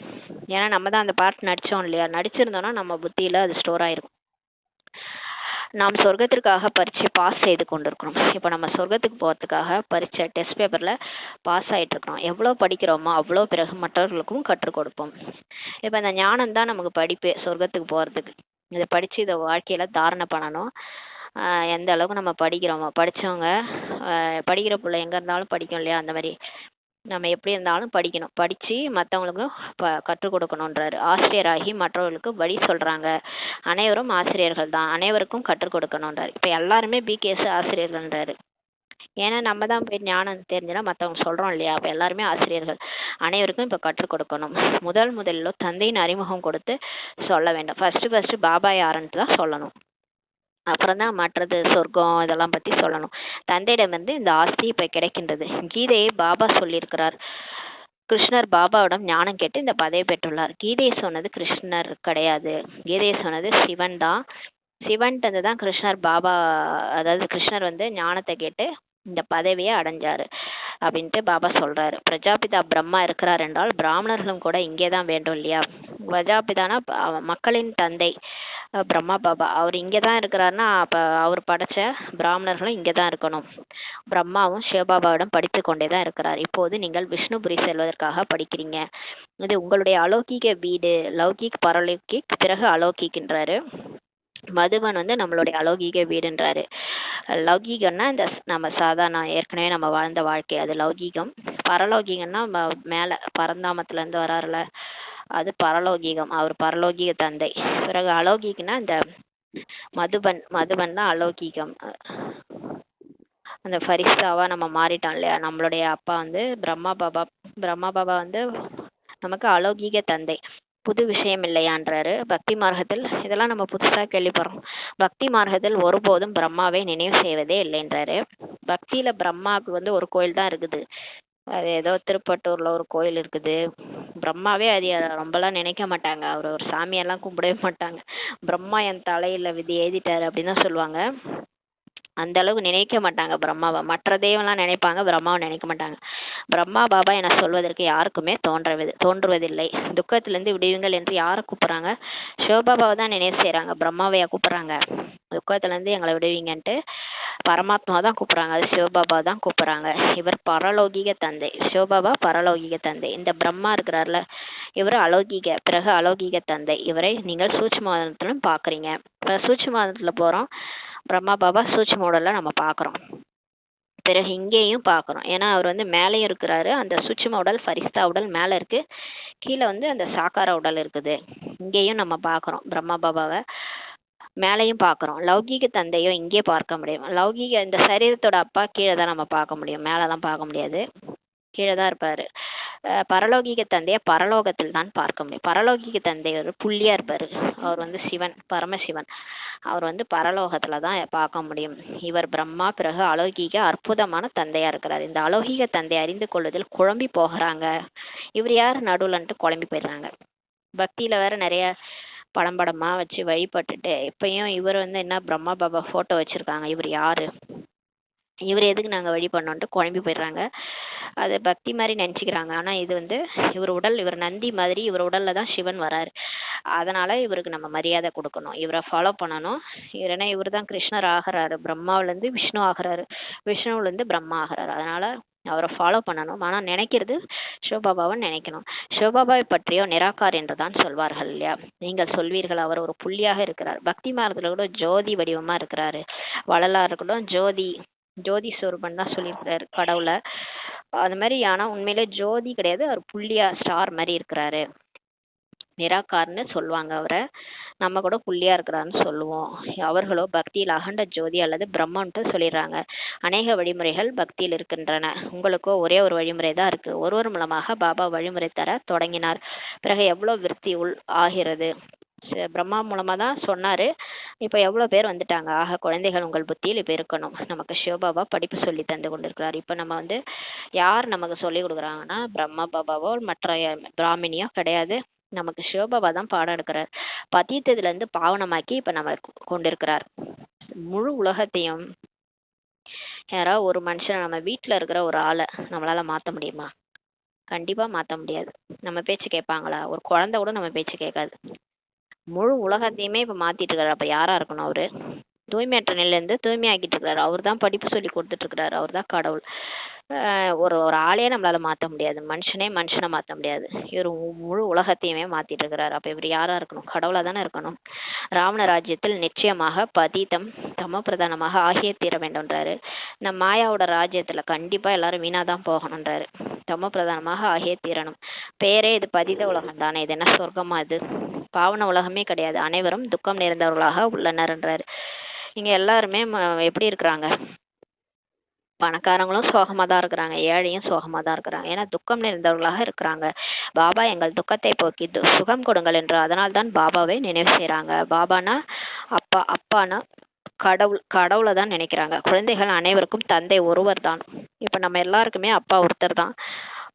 ஏன்னா நம்ம தான் அந்த பார்ட் நடித்தோம் இல்லையா, நடிச்சிருந்தோம்னா நம்ம புத்தியில் அது ஸ்டோர் ஆயிருக்கும். நாம் சொர்க்கத்திற்காக பரீட்சை பாஸ் செய்து கொண்டிருக்கிறோம். இப்போ நம்ம சொர்க்கத்துக்கு போகிறதுக்காக பரீட்சை டெஸ்ட் பேப்பரில் பாஸ் ஆகிட்டு இருக்கிறோம். எவ்வளோ படிக்கிறோமோ அவ்வளோ பிறகு மற்றவர்களுக்கும் கற்றுக் கொடுப்போம். இப்போ இந்த ஞானம் தான் நமக்கு படிப்பே சொர்க்கத்துக்கு போகிறதுக்கு. இதை படித்து இதை வாழ்க்கையில் தாரணை பண்ணணும். எந்த அளவுக்கு நம்ம படிக்கிறோமோ, படித்தவங்க படிக்கிற பிள்ளை எங்கே இருந்தாலும் படிக்கும் இல்லையா, அந்த மாதிரி நம்ம எப்படி இருந்தாலும் படிக்கணும். படித்து மற்றவங்களுக்கும் கற்றுக் கொடுக்கணுன்றாரு. ஆசிரியராகி மற்றவர்களுக்கு வழி சொல்கிறாங்க. அனைவரும் ஆசிரியர்கள் தான், அனைவருக்கும் கற்றுக் கொடுக்கணுன்றாரு. இப்போ எல்லாருமே பிகேஎஸ் ஆசிரியர்கள்ன்றாரு. ஏன்னா நம்ம தான் போய் ஞானம் தெரிஞ்சுன்னா மற்றவங்க சொல்கிறோம் இல்லையா, அப்போ எல்லாருமே ஆசிரியர்கள். அனைவருக்கும் இப்போ கற்றுக் கொடுக்கணும். முதலில் தந்தையின் அறிமுகம் கொடுத்து சொல்ல வேண்டும். ஃபஸ்ட்டு பாபா யாருன்னு தான் சொல்லணும். அப்புறம் தான் மற்றது சொர்க்கம் இதெல்லாம் பற்றி சொல்லணும். தந்தையிடமிருந்து இந்த ஆஸ்தி இப்போ கிடைக்கின்றது. கீதையை பாபா சொல்லியிருக்கிறார். கிருஷ்ணர் பாபாவிடம் ஞானம் கேட்டு இந்த பதவி பெற்றுள்ளார். கீதையை சொன்னது கிருஷ்ணர் கிடையாது, கீதையை சொன்னது சிவன் தான். சிவன்ட்டு தான் கிருஷ்ணர் பாபா, அதாவது கிருஷ்ணர் வந்து ஞானத்தை கேட்டு இந்த பதவியை அடைஞ்சாரு அப்படின்ட்டு பாபா சொல்றாரு. பிரஜாபிதா பிரம்மா இருக்கிறார் என்றால் பிராமணர்களும் கூட இங்கே தான் வேண்டும் இல்லையா. பிரஜாபிதானா மக்களின் தந்தை பிரம்மா பாபா, அவர் இங்கே தான் இருக்கிறாருன்னா அப்போ அவர் படைச்ச பிராமணர்களும் இங்கே தான் இருக்கணும். பிரம்மாவும் சிவபாபாவிடம் படித்து கொண்டே தான் இருக்கிறார். இப்போது நீங்கள் விஷ்ணுபுரி செல்வதற்காக படிக்கிறீங்க. இது உங்களுடைய அலௌகிக வீடு. லௌகிக், பரலௌகிக், பிறகு அலௌகிக்ன்றாரு. மதுபன் வந்து நம்மளுடைய அலௌகிக வீடுன்றாரு. லௌகீகம்னா இந்த நம்ம சாதாரண ஏற்கனவே நம்ம வாழ்ந்த வாழ்க்கை, அது லௌகீகம். பரலௌகிகம்னா மேலே பரந்தாமத்துலேருந்து வராருல, அது பரலௌகீகம். அவர் பரலௌகிக தந்தை. பிறகு அலௌகிகம்னா இந்த மதுபன் தான் அலௌகீகம். அந்த ஃபரிஸ்தாவா நம்ம மாறிட்டோம் இல்லையா. நம்மளுடைய அப்பா வந்து பிரம்மா பாபா வந்து நமக்கு அலௌகிக தந்தை. புது விஷயம் இல்லையான்றாரு. பக்தி மார்க்கத்தில் இதெல்லாம் நம்ம புதுசாக கேள்விப்படுறோம். பக்தி மார்க்கத்தில் ஒருபோதும் பிரம்மாவை நினைவு செய்வதே இல்லைன்றாரு. பக்தியில பிரம்மாவுக்கு வந்து ஒரு கோயில் தான் இருக்குது. அது ஏதோ திருப்பட்டூர்ல ஒரு கோயில் இருக்குது. பிரம்மாவே அது ரொம்பலாம் நினைக்க மாட்டாங்க. அவர் ஒரு சாமியெல்லாம் கும்பிடவே மாட்டாங்க. பிரம்மா என் தலையில விதி எழுதிட்டாரு அப்படின்னு தான் சொல்லுவாங்க. அந்த அளவுக்கு நினைக்க மாட்டாங்க பிரம்மாவை. மற்ற தெய்வம்லாம் நினைப்பாங்க, பிரம்மாவை நினைக்க மாட்டாங்க. பிரம்மா பாபா என சொல்வதற்கு யாருக்குமே தோன்றுவதில்லை. துக்கத்திலிருந்து விடுவீங்கள் என்று யாரை கூப்பிட்றாங்க? சிவபாபாவை தான் நினைவு செய்கிறாங்க. பிரம்மாவையா கூப்பிட்றாங்க? துக்கத்திலேருந்து எங்களை விடுவீங்கன்ட்டு பரமாத்மா தான் கூப்பிட்றாங்க. அது சிவபாபா தான் கூப்பிட்றாங்க. இவர் பரலௌகிக தந்தை, சிவபாபா பரலௌகிக தந்தை. இந்த பிரம்மா இருக்கிறார்ல, இவர் அலௌகிக, பிறகு அலௌகிக தந்தை. இவரை நீங்கள் சூட்சுமத்திலும் பார்க்குறீங்க. இப்போ சூட்சுமத்தில் போகிறோம், பிரம்மா பாபா சூட்சும உடல்ல நம்ம பார்க்குறோம். பிறகு இங்கேயும் பார்க்குறோம். ஏன்னா அவர் வந்து மேலேயும் இருக்கிறாரு. அந்த சூட்சும உடல் ஃபரிஸ்தா உடல் மேலே இருக்கு, கீழே வந்து அந்த சாக்கார உடல் இருக்குது. இங்கேயும் நம்ம பார்க்குறோம் பிரம்மா பாபாவை, மேலேயும் பார்க்குறோம். லௌகீக தந்தையோ இங்கே பார்க்க முடியும். லௌகீக இந்த சரீரத்தோட அப்பா கீழே தான் நம்ம பார்க்க முடியும், மேலெல்லாம் பார்க்க முடியாது. கீழே தான் இருப்பாரு. பரலோகிக தந்தையை பரலோகத்தில் தான் பார்க்க முடியும். பரலோகிக தந்தை ஒரு புள்ளியா இருப்பாரு. அவர் வந்து சிவன், பரமசிவன். அவர் வந்து பரலோகத்துல தான் பார்க்க முடியும். இவர் பிரம்மா, பிறகு அலௌகீக அற்புதமான தந்தையா இருக்கிறார். இந்த அலௌகீக தந்தை அறிந்து கொள்வதில் குழம்பி போகிறாங்க. இவர் யார் நடுவுலன்ட்டு குழம்பி போயிடுறாங்க. பக்தியில வேற நிறைய படம் படமா வச்சு வழிபட்டுட்டு இப்பயும் இவர் வந்து என்ன பிரம்மா பாபா போட்டோ வச்சிருக்காங்க, இவர் யாரு, இவர் எதுக்கு நாங்கள் வழி பண்ணோன்ட்டு குழம்பி போயிடுறாங்க. அது பக்தி மாதிரி நினச்சிக்கிறாங்க. ஆனால் இது வந்து இவர் உடல், இவர் நந்தி மாதிரி இவர் உடலில் தான் சிவன் வராரு. அதனால் இவருக்கு நம்ம மரியாதை கொடுக்கணும், இவரை ஃபாலோ பண்ணணும். ஏன்னா இவர் தான் கிருஷ்ணர் ஆகிறாரு, பிரம்மாவிலேருந்து விஷ்ணு ஆகிறாரு, விஷ்ணுவிலேருந்து பிரம்மா ஆகிறாரு. அதனால் அவரை ஃபாலோ பண்ணணும். ஆனால் நினைக்கிறது சிவபாபாவை நினைக்கணும். சிவபாபாவை பற்றியோ நிராகார் என்று தான் சொல்வார்கள் இல்லையா? நீங்கள் சொல்வீர்கள் அவர் ஒரு புள்ளியாக இருக்கிறார். பக்தி மார்க்கத்தில் கூட ஜோதி வடிவமாக இருக்கிறாரு. வள்ளலார் கூட ஜோதி சொரூபன் தான் சொல்லியிருக்கிறாரு கடவுளை. அது மாதிரி ஆனால் உண்மையிலே ஜோதி கிடையாது, அவர் புள்ளியா ஸ்டார் மாதிரி இருக்கிறாரு. நிராகார்னு சொல்லுவாங்க அவரை. நம்ம கூட புள்ளியா இருக்கிறாருன்னு சொல்லுவோம். அவர்களோ பக்தியில் அகண்ட ஜோதி அல்லது பிரம்மன்ட்டு சொல்லிடுறாங்க. அநேக வழிமுறைகள் பக்தியில் இருக்கின்றன. உங்களுக்கோ ஒரே ஒரு வழிமுறை தான் இருக்கு. ஒருவர் மூலமாக பாபா வழிமுறை தர தொடங்கினார். பிறகு எவ்வளோ விருத்தி ஆகிறது. பிரம்மா மூலமா தான் சொன்னாரு. இப்போ எவ்வளோ பேர் வந்துட்டாங்க. ஆக குழந்தைகள் உங்கள் புத்தியில் இப்போ இருக்கணும். நமக்கு சிவபாபா படிப்பு சொல்லி தந்து கொண்டிருக்கிறார். இப்போ நம்ம வந்து யார் நமக்கு சொல்லி கொடுக்குறாங்கன்னா பிரம்மா பாபாவோ மற்ற பிராமணியோ கிடையாது. நமக்கு சிவபாபா தான் பாடம் எடுக்கிறார். பதீத்ததுல இருந்து பாவனமாக்கி இப்ப நம்ம கொண்டிருக்கிறார். முழு உலகத்தையும் யாராவது ஒரு மனுஷன், நம்ம வீட்டுல இருக்கிற ஒரு ஆளை நம்மளால மாத்த முடியுமா? கண்டிப்பா மாத்த முடியாது. நம்ம பேச்சு கேட்பாங்களா? ஒரு குழந்தை கூட நம்ம பேச்சு கேட்காது. முழு உலகத்தையுமே இப்ப மாத்திட்டு இருக்காரு. அப்ப யாரா இருக்கணும் அவரு? தூய்மையற்ற நிலையிலிருந்து தூய்மையாக்கிட்டு இருக்கிறாரு. அவர் தான் படிப்பு சொல்லி கொடுத்துட்டு இருக்கிறாரு. அவர் தான் கடவுள். ஒரு ஒரு ஆளையே நம்மளால மாற்ற முடியாது. மனுஷனை மாற்ற முடியாது. இவர் முழு உலகத்தையுமே மாத்திட்டு இருக்கிறாரு. அப்ப இவர் யாரா இருக்கணும்? கடவுளா தானே இருக்கணும். ராவண ராஜ்யத்தில் நிச்சயமாக பதிதம் தமோ பிரதானமாக ஆகிய தீர வேண்டும்ன்றாரு. இந்த மாயாவோட ராஜ்யத்துல கண்டிப்பா எல்லாரும் வீணாதான் போகணும்ன்றாரு. தமோ பிரதானமாக ஆகிய தீரணும். பேரே இது பதித உலகம் தானே, இது என்ன சொர்க்கமா? இது பாவன உலகமே கிடையாது. அனைவரும் துக்கம் நிறைந்தவர்களாக உள்ளனர்ன்றாரு. இங்க எல்லாருமே எப்படி இருக்கிறாங்க? பணக்காரங்களும் சோகமா தான் இருக்கிறாங்க, ஏழையும் சோகமா தான் இருக்கிறாங்க. ஏன்னா துக்கம் நிறைந்தவர்களாக இருக்கிறாங்க. பாபா எங்கள் துக்கத்தை போக்கி சுகம் கொடுங்கள் என்று அதனால் தான் பாபாவை நினைவு செய்யறாங்க. பாபானா அப்பா, அப்பானா கடவுளை தான் நினைக்கிறாங்க. குழந்தைகள் அனைவருக்கும் தந்தை ஒருவர் தான். இப்ப நம்ம எல்லாருக்குமே அப்பா ஒருத்தர் தான்,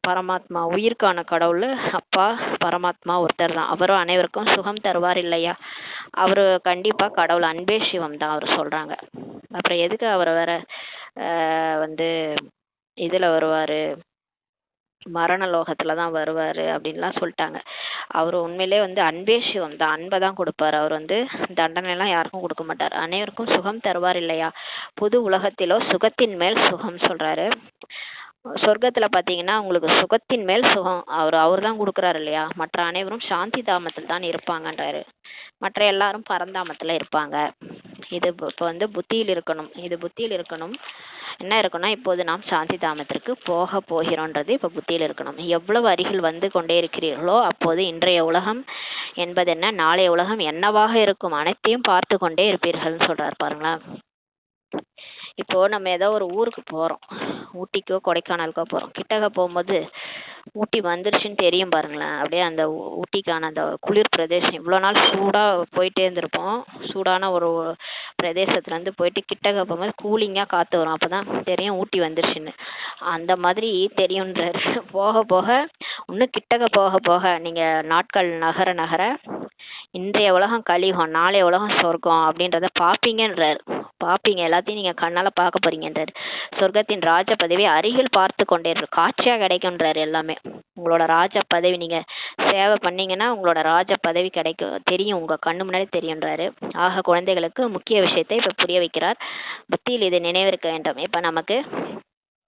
பரமாத்மா. உயிர்கான கடவுள் அப்பா பரமாத்மா ஒருத்தர் தான். அவரும் அனைவருக்கும் சுகம் தருவார் இல்லையா? அவரு கண்டிப்பா கடவுள், அன்பே சிவம் தான் அவர் சொல்றாங்க. அப்புறம் எதுக்கு அவரை வேற வந்து இதுல வருவாரு, மரண லோகத்துல தான் வருவாரு அப்படின்லாம் சொல்லிட்டாங்க. அவர் உண்மையிலே வந்து அன்பே சிவம் தான், அன்பை தான் கொடுப்பாரு. அவர் வந்து தண்டனை எல்லாம் யாருக்கும் கொடுக்க மாட்டார். அனைவருக்கும் சுகம் தருவார் இல்லையா? புது உலகத்திலோ சுகத்தின் மேல் சுகம் சொல்றாரு. சொர்க்கத்துல பாத்தீங்கன்னா உங்களுக்கு சுகத்தின் மேல் சுகம் அவர் தான் கொடுக்குறாரு இல்லையா? மற்ற அனைவரும் சாந்தி தாமத்தில் தான் இருப்பாங்கன்றாரு. மற்ற எல்லாரும் பரந்தாமத்துல இருப்பாங்க. இது இப்போ வந்து புத்தியில் இருக்கணும். இது புத்தியில் இருக்கணும். என்ன இருக்குன்னா, இப்போது நாம் சாந்தி தாமத்திற்கு போகிறோன்றது இப்ப புத்தியில் இருக்கணும். எவ்வளவு அருகில் வந்து கொண்டே இருக்கிறீர்களோ அப்போது இன்றைய உலகம் என்பது என்ன, நாளைய உலகம் என்னவாக இருக்கும், அனைத்தையும் பார்த்து கொண்டே இருப்பீர்கள்னு சொல்றாரு பாருங்களா. இப்போ நம்ம ஏதோ ஒரு ஊருக்கு போறோம், ஊட்டிக்கோ கொடைக்கானலுக்கோ போறோம். கிட்டக போகும்போது ஊட்டி வந்துருச்சுன்னு தெரியும் பாருங்களேன். அப்படியே அந்த ஊட்டிக்கான அந்த குளிர் பிரதேசம், இவ்வளோ நாள் சூடா போயிட்டே இருந்திருப்போம். சூடான ஒரு பிரதேசத்துல இருந்து போயிட்டு கிட்டக போகும்போது கூலிங்கா காத்து வரும். அப்பதான் தெரியும் ஊட்டி வந்துருச்சுன்னு. அந்த மாதிரி தெரியும்ன்றாரு. போக போக இன்னும் கிட்டக போக போக நீங்க நாட்கள் நகர நகர இன்றைய உலகம் கலியுகம், நாளைய உலகம் சொர்க்கம் அப்படின்றத பாப்பீங்கன்றாரு. பாப்பீங்க, எல்லாத்தையும் நீங்க கண்ணால பார்க்க போறீங்கன்றாரு. சொர்க்கத்தின் ராஜ பதவி அருகில் பார்த்து கொண்டே இருக்கு, காட்சியா கிடைக்கும்ன்றாரு. எல்லாமே உங்களோட ராஜ பதவி, நீங்க சேவை பண்ணீங்கன்னா உங்களோட ராஜ பதவி கிடைக்கும், தெரியும், உங்க கண்ணு முன்னாடி தெரியும்ன்றாரு. ஆக குழந்தைகளுக்கு முக்கிய விஷயத்தை இப்ப புரிய வைக்கிறார். புத்தியில் இது நினைவிருக்க வேண்டும். இப்ப நமக்கு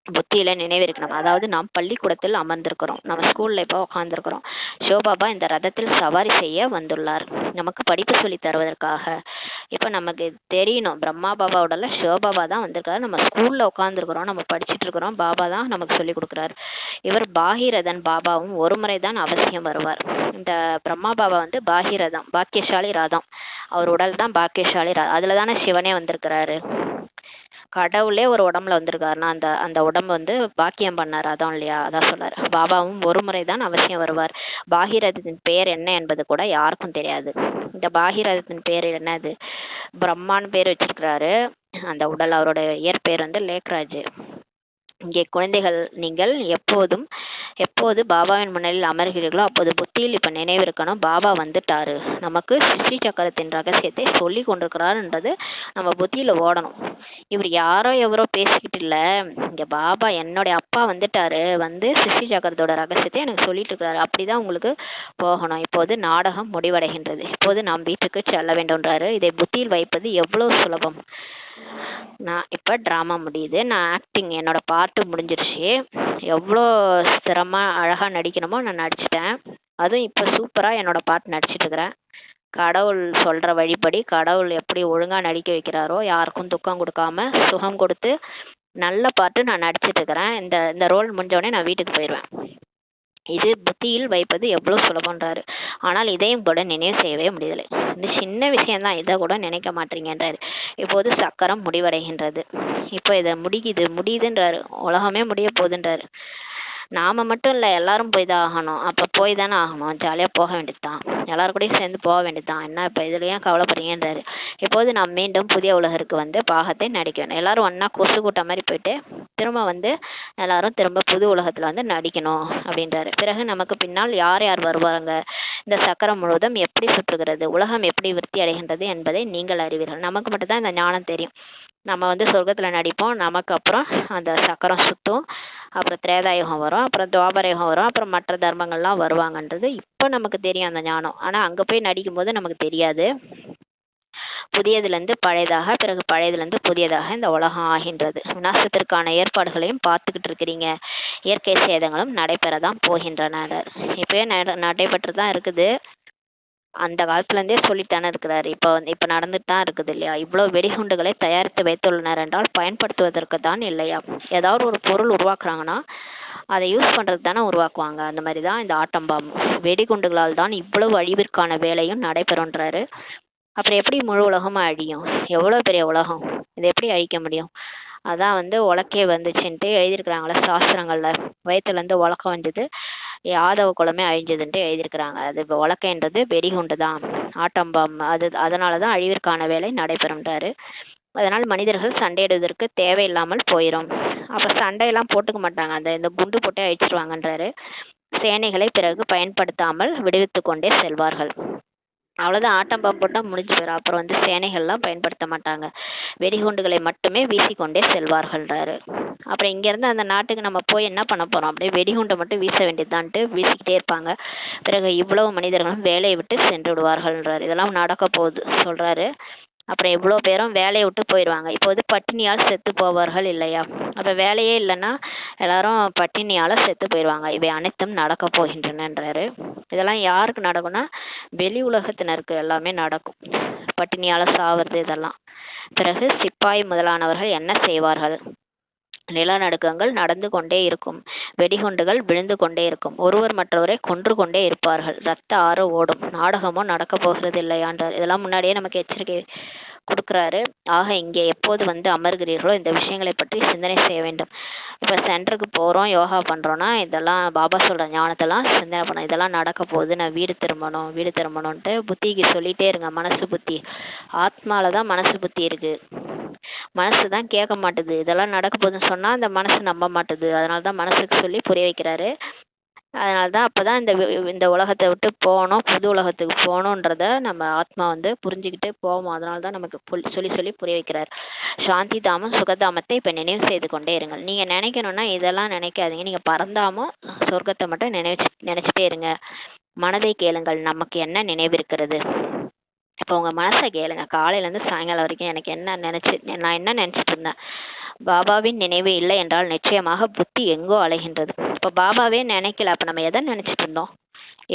புத்தியில நினைவிருக்கணும். அதாவது நாம் பள்ளிக்கூடத்தில் அமர்ந்திருக்கிறோம், நம்ம ஸ்கூல்ல இப்போ உட்காந்துருக்கிறோம். சிவபாபா இந்த ரதத்தில் சவாரி செய்ய வந்துள்ளார், நமக்கு படிப்பு சொல்லி தருவதற்காக. இப்ப நமக்கு தெரியணும், பிரம்மா பாபாவோட சிவபாபா தான் வந்திருக்காரு. நம்ம ஸ்கூல்ல உட்காந்துருக்கிறோம், நம்ம படிச்சுட்டு இருக்கிறோம், பாபா தான் நமக்கு சொல்லி கொடுக்குறாரு. இவர் பாகிரதன். பாபாவும் ஒரு முறை தான் அவசியம் வருவார். இந்த பிரம்மா பாபா வந்து பாகிரதம், பாக்கியசாலி ரதம். அவர் உடல் தான் பாக்கியசாலி ரதம். அதுல தானே சிவனே வந்திருக்கிறாரு. கடவுளே ஒரு உடம்புல வந்திருக்காருன்னா அந்த அந்த உடம்பு வந்து பாக்கியம் பண்ணார், அதான் இல்லையா? அதான் சொல்றாரு. பாபாவும் ஒரு முறைதான் அவசியம் வருவார். பாகீரதத்தின் பெயர் என்ன என்பது கூட யாருக்கும் தெரியாது. இந்த பாகீரதத்தின் பேர் என்னது? பிரம்மான்னு பேர் வச்சிருக்கிறாரு. அந்த உடல் அவரோட இயற்பெயர் வந்து லேக்ராஜ். இங்கே குழந்தைகள், நீங்கள் எப்போது பாபாவின் முன்னிலையில் அமர்கிறீர்களோ அப்போது புத்தியில் இப்ப நினைவிருக்கணும், பாபா வந்துட்டாரு, நமக்கு சிருஷ்டி சக்கரத்தின் ரகசியத்தை சொல்லி கொண்டிருக்கிறாருன்றது நம்ம புத்தியில ஓடணும். இவர் யாரோ எவரோ பேசிக்கிட்டு இல்ல, இங்க பாபா என்னுடைய அப்பா வந்துட்டாரு, வந்து சிருஷ்டி சக்கரத்தோட ரகசியத்தை எனக்கு சொல்லிட்டு இருக்கிறாரு, அப்படிதான் உங்களுக்கு போகணும். இப்போது நாடகம் முடிவடைகின்றது, இப்போது நாம் வீட்டுக்கு செல்ல வேண்டும்ன்றாரு. இதை புத்தியில் வைப்பது எவ்வளவு சுலபம். நான் இப்போ ட்ராமா முடியுது, நான் ஆக்டிங் என்னோட பார்ட்டு முடிஞ்சிருச்சு. எவ்வளோ ஸ்திரமாக அழகாக நடிக்கணுமோ நான் நடிச்சிட்டேன். அதுவும் இப்போ சூப்பராக என்னோட பார்ட் நடிச்சிட்டு இருக்கிறேன். கடவுள் சொல்கிற வழிபடி கடவுள் எப்படி ஒழுங்காக நடிக்க வைக்கிறாரோ, யாருக்கும் துக்கம் கொடுக்காம சுகம் கொடுத்து நல்ல பாட்டு நான் நடிச்சிட்டு இருக்கிறேன். இந்த ரோல் முடிஞ்சோடனே நான் வீட்டுக்கு போயிடுவேன். இது புத்தியில் வைப்பது எவ்வளவு சுலபன்றாரு. ஆனால் இதையும் கூட நினைவு செய்யவே முடியலை. இந்த சின்ன விஷயம்தான், இதை கூட நினைக்க மாட்டீங்கன்றாரு. இப்போது சக்கரம் முடிவடைகின்றது, இப்போ இதை முடியுதுன்றாரு. உலகமே முடிய போகுதுன்றாரு. நாம மட்டும் இல்லை, எல்லாரும் போய் தான் ஆகணும். அப்போ போய் தானே ஆகணும், ஜாலியாக போக வேண்டியதுதான், எல்லாரும் கூடயும் சேர்ந்து போக வேண்டியதுதான். என்ன இப்போ இதுல ஏன் கவலைப்படுறீங்கன்றாரு. இப்போது நாம் மீண்டும் புதிய உலகிற்கு வந்து பாகத்தை நடிக்கணும். எல்லாரும் ஒன்றா கொசு கூட்டம் மாதிரி போயிட்டு திரும்ப வந்து எல்லாரும் திரும்ப புது உலகத்தில் வந்து நடிக்கணும் அப்படின்றாரு. பிறகு நமக்கு பின்னால் யார் யார் வருவாங்க, இந்த சக்கரம் முழுவதும் எப்படி சுற்றுகிறது, உலகம் எப்படி விருத்தி அடைகின்றது என்பதை நீங்கள் அறிவீர்கள். நமக்கு மட்டும்தான் இந்த ஞானம் தெரியும். நம்ம வந்து சொர்க்கத்தில் நடிப்போம், நமக்கு அப்புறம் அந்த சக்கரம் சுற்றும், அப்புறம் திரேதாயுகம் வரும், அப்புறம் துவாபரயுகம் வரும், அப்புறம் மற்ற தர்மங்கள்லாம் வருவாங்கன்றது இப்போ நமக்கு தெரியும் அந்த ஞானம். ஆனால் அங்கே போய் நடிக்கும்போது நமக்கு தெரியாது. புதியதுலேருந்து பழையதாக, பிறகு பழையதுலேருந்து புதியதாக இந்த உலகம் ஆகின்றது. விநாசத்திற்கான ஏற்பாடுகளையும் பார்த்துக்கிட்டு இருக்கிறீங்க. இயற்கை சேதங்களும் நடைபெறதான் போகின்றன. இப்போயே நடைபெற்று தான் இருக்குது. அந்த காலத்துலேருந்தே சொல்லித்தானே இருக்கிறாரு. இப்போ நடந்துட்டு தான் இருக்குது இல்லையா? இவ்வளோ வெடிகுண்டுகளை தயாரித்து வைத்துள்ளனர் என்றால் பயன்படுத்துவதற்கு தான் இல்லையா? ஏதாவது ஒரு பொருள் உருவாக்குறாங்கன்னா அதை யூஸ் பண்ணுறதுக்கு தானே உருவாக்குவாங்க. அந்த மாதிரி தான் இந்த ஆட்டம் பாம்பு. வெடிகுண்டுகளால் தான் இவ்வளவு அழிவிற்கான வேலையும் நடைபெறுன்றாரு. அப்புறம் எப்படி முழு உலகமும் அழியும்? எவ்வளோ பெரிய உலகம், இதை எப்படி அழிக்க முடியும்? அதான் வந்து உலக்கே வந்துச்சுன்ட்டு எழுதியிருக்கிறாங்களே சாஸ்திரங்கள்ல. வயிற்றுலேருந்து உலக்கம் வந்தது, யாதவ குலமே அழிஞ்சதுன்ட்டு எழுதியிருக்கிறாங்க. அது இப்போ உலக்கைன்றது வெடிகுண்டு தான், ஆட்டம் பாம்பு. அதனால தான் அழிவிற்கான வேலை நடைபெறும்ன்றாரு. அதனால் மனிதர்கள் சண்டையிடுவதற்கு தேவையில்லாமல் போயிடும். அப்போ சண்டையெல்லாம் போட்டுக்க மாட்டாங்க, இந்த குண்டு போட்டு அழிச்சிருவாங்கன்றாரு. சேனைகளை பிறகு பயன்படுத்தாமல் விடுவித்து கொண்டே செல்வார்கள். அவ்வளோதான், ஆட்டம் பாம்பு போட்டால் முடிஞ்சு போயிடும். அப்புறம் வந்து சேனைகள்லாம் பயன்படுத்த மாட்டாங்க, வெடிகுண்டுகளை மட்டுமே வீசிக்கொண்டே செல்வார்கள்ன்றாரு. அப்புறம் இங்கேருந்து அந்த நாட்டுக்கு நம்ம போய் என்ன பண்ண போகிறோம்? அப்படியே வெடிகுண்டை மட்டும் வீச வேண்டியதுதான்ட்டு வீசிக்கிட்டே இருப்பாங்க. பிறகு இவ்வளவு மனிதர்களும் வேலையை விட்டு சென்று விடுவார்கள்ன்றாரு. இதெல்லாம் நடக்க போகுது சொல்கிறாரு. அப்புறம் இவ்வளோ பேரும் வேலையை விட்டு போயிடுவாங்க. இப்போது பட்டினியால் செத்து போவார்கள் இல்லையா? அப்போ வேலையே இல்லைன்னா எல்லாரும் பட்டினியால் செத்து போயிடுவாங்க. இவை அனைத்தும் நடக்க போகின்றனன்றாரு. இதெல்லாம் யாருக்கு நடக்கும்னா வெளி உலகத்தினருக்கு எல்லாமே நடக்கும், பட்டினியால் சாவது இதெல்லாம். பிறகு சிப்பாய் முதலானவர்கள் என்ன செய்வார்கள்? நிலநடுக்கங்கள் நடந்து கொண்டே இருக்கும், வெடிகுண்டுகள் விழுந்து கொண்டே இருக்கும், ஒருவர் மற்றவரை கொன்று கொண்டே இருப்பார்கள், ரத்த ஆறு ஓடும், நாடகமோ நடக்க போகிறது இல்லையான்றார். இதெல்லாம் முன்னாடியே நமக்கு எச்சரிக்கை கொடுக்குறாரு. ஆக இங்கே எப்போது வந்து அமர்கிறீர்களோ இந்த விஷயங்களை பற்றி சிந்தனை செய்ய வேண்டும். இப்போ சென்டருக்கு போகிறோம், யோகா பண்ணுறோன்னா இதெல்லாம் பாபா சொல்கிற ஞானத்தெல்லாம் சிந்தனை பண்ணோம். இதெல்லாம் நடக்க போகுது, நான் வீடு திரும்பணும்ன்ட்டு புத்திக்கு சொல்லிகிட்டே இருங்க. மனசு புத்தி, ஆத்மாவில் தான் மனசு புத்தி இருக்குது. மனசு தான் கேட்க மாட்டுது. இதெல்லாம் நடக்க போகுதுன்னு சொன்னால் அந்த மனசு நம்ப மாட்டுது. அதனால தான் மனசுக்கு சொல்லி புரிய வைக்கிறாரு. அதனால தான் அப்போ தான் இந்த உலகத்தை விட்டு போகணும், புது உலகத்துக்கு போகணுன்றத நம்ம ஆத்மா வந்து புரிஞ்சுக்கிட்டு போவோம். அதனால தான் நமக்கு சொல்லி புரிய வைக்கிறார். சாந்தி தாமம் சுகதாமத்தை இப்போ நினைவு செய்து கொண்டே இருங்கள். நீங்கள் நினைக்கணும்னா இதெல்லாம் நினைக்காதீங்க, நீங்கள் பறந்தாமல் சொர்க்கத்தை மட்டும் நினச்சிட்டே இருங்க. மனதை கேளுங்கள், நமக்கு என்ன நினைவிருக்கிறது. இப்போ உங்கள் மனசை கேளுங்க, காலையிலேருந்து சாயங்காலம் வரைக்கும் நான் என்ன நினச்சிட்டு இருந்தேன். பாபாவின் நினைவு இல்லை என்றால் நிச்சயமாக புத்தி எங்கோ அலைகின்றது. இப்போ பாபாவே நினைக்கல, அப்போ நம்ம எதை நினச்சிட்டு இருந்தோம்,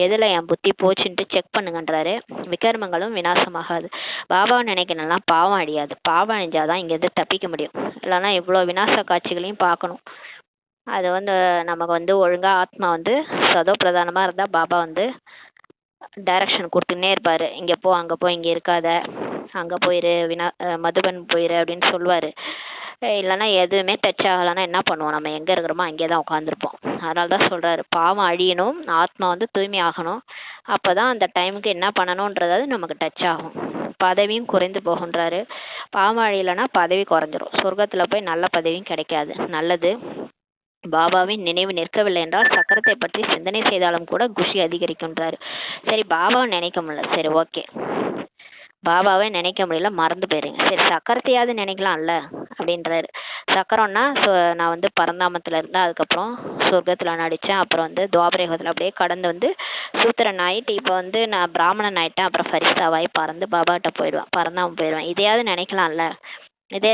எதில் என் புத்தி போச்சுன்ட்டு செக் பண்ணுங்கன்றாரு. விகர்மங்களும் விநாசமாகாது. பாபாவை நினைக்கணும்னா பாவம் அழியாது. பாவம் அழிஞ்சாதான் இங்கேருந்து தப்பிக்க முடியும். இல்லைன்னா இவ்வளோ விநாச காட்சிகளையும் பார்க்கணும். அது வந்து நமக்கு வந்து ஒழுங்காக ஆத்மா வந்து சதோ பிரதானமாக இருந்தால் பாபா வந்து டைரக்ஷன் கொடுத்துன்னே இருப்பார். இங்கே போ, அங்கே போ, இங்கே இருக்காத, அங்கே போயிரு மதுபன் போயிரு அப்படின்னு சொல்லுவார். இல்லைன்னா எதுவுமே டச் ஆகலைன்னா என்ன பண்ணுவோம், நம்ம எங்கே இருக்கிறோமோ அங்கே தான் உட்காந்துருப்போம். அதனால தான் சொல்கிறாரு, பாவம் அழியணும், ஆத்மா வந்து தூய்மை ஆகணும், அப்போ தான் அந்த டைமுக்கு என்ன பண்ணணுன்றது நமக்கு டச் ஆகும். பதவியும் குறைந்து போகின்றாரு. பாவம் அழியலைன்னா பதவி குறைஞ்சிரும், சொர்க்கத்தில் போய் நல்ல பதவியும் கிடைக்காது. நல்லது, பாபாவின் நினைவு நிற்கவில்லை என்றால் சக்கரத்தை பற்றி சிந்தனை செய்தாலும் கூட குஷி அதிகரிக்கின்றாரு. சரி, பாபாவை நினைக்க முடியல, சரி ஓகே, பாபாவை நினைக்க முடியல, மறந்து போயிருங்க, சரி சக்கரத்தையாவது நினைக்கலாம்ல அப்படின்றாரு. சக்கரம்னா நான் வந்து பரந்தாமத்தில் இருந்தேன், அதுக்கப்புறம் சொர்க்கத்தில் நடித்தேன், அப்புறம் வந்து துவாபரயுகத்தில் அப்படியே கடந்து வந்து சூத்திரன் ஆகிட்டு இப்போ வந்து நான் பிராமணன் ஆகிட்டேன், அப்புறம் ஃபரிஸ்தாவாகி பறந்து பாபாகிட்ட போயிடுவேன், பறந்தாமல் போயிடுவேன், இதையாவது நினைக்கலாம்ல. இதை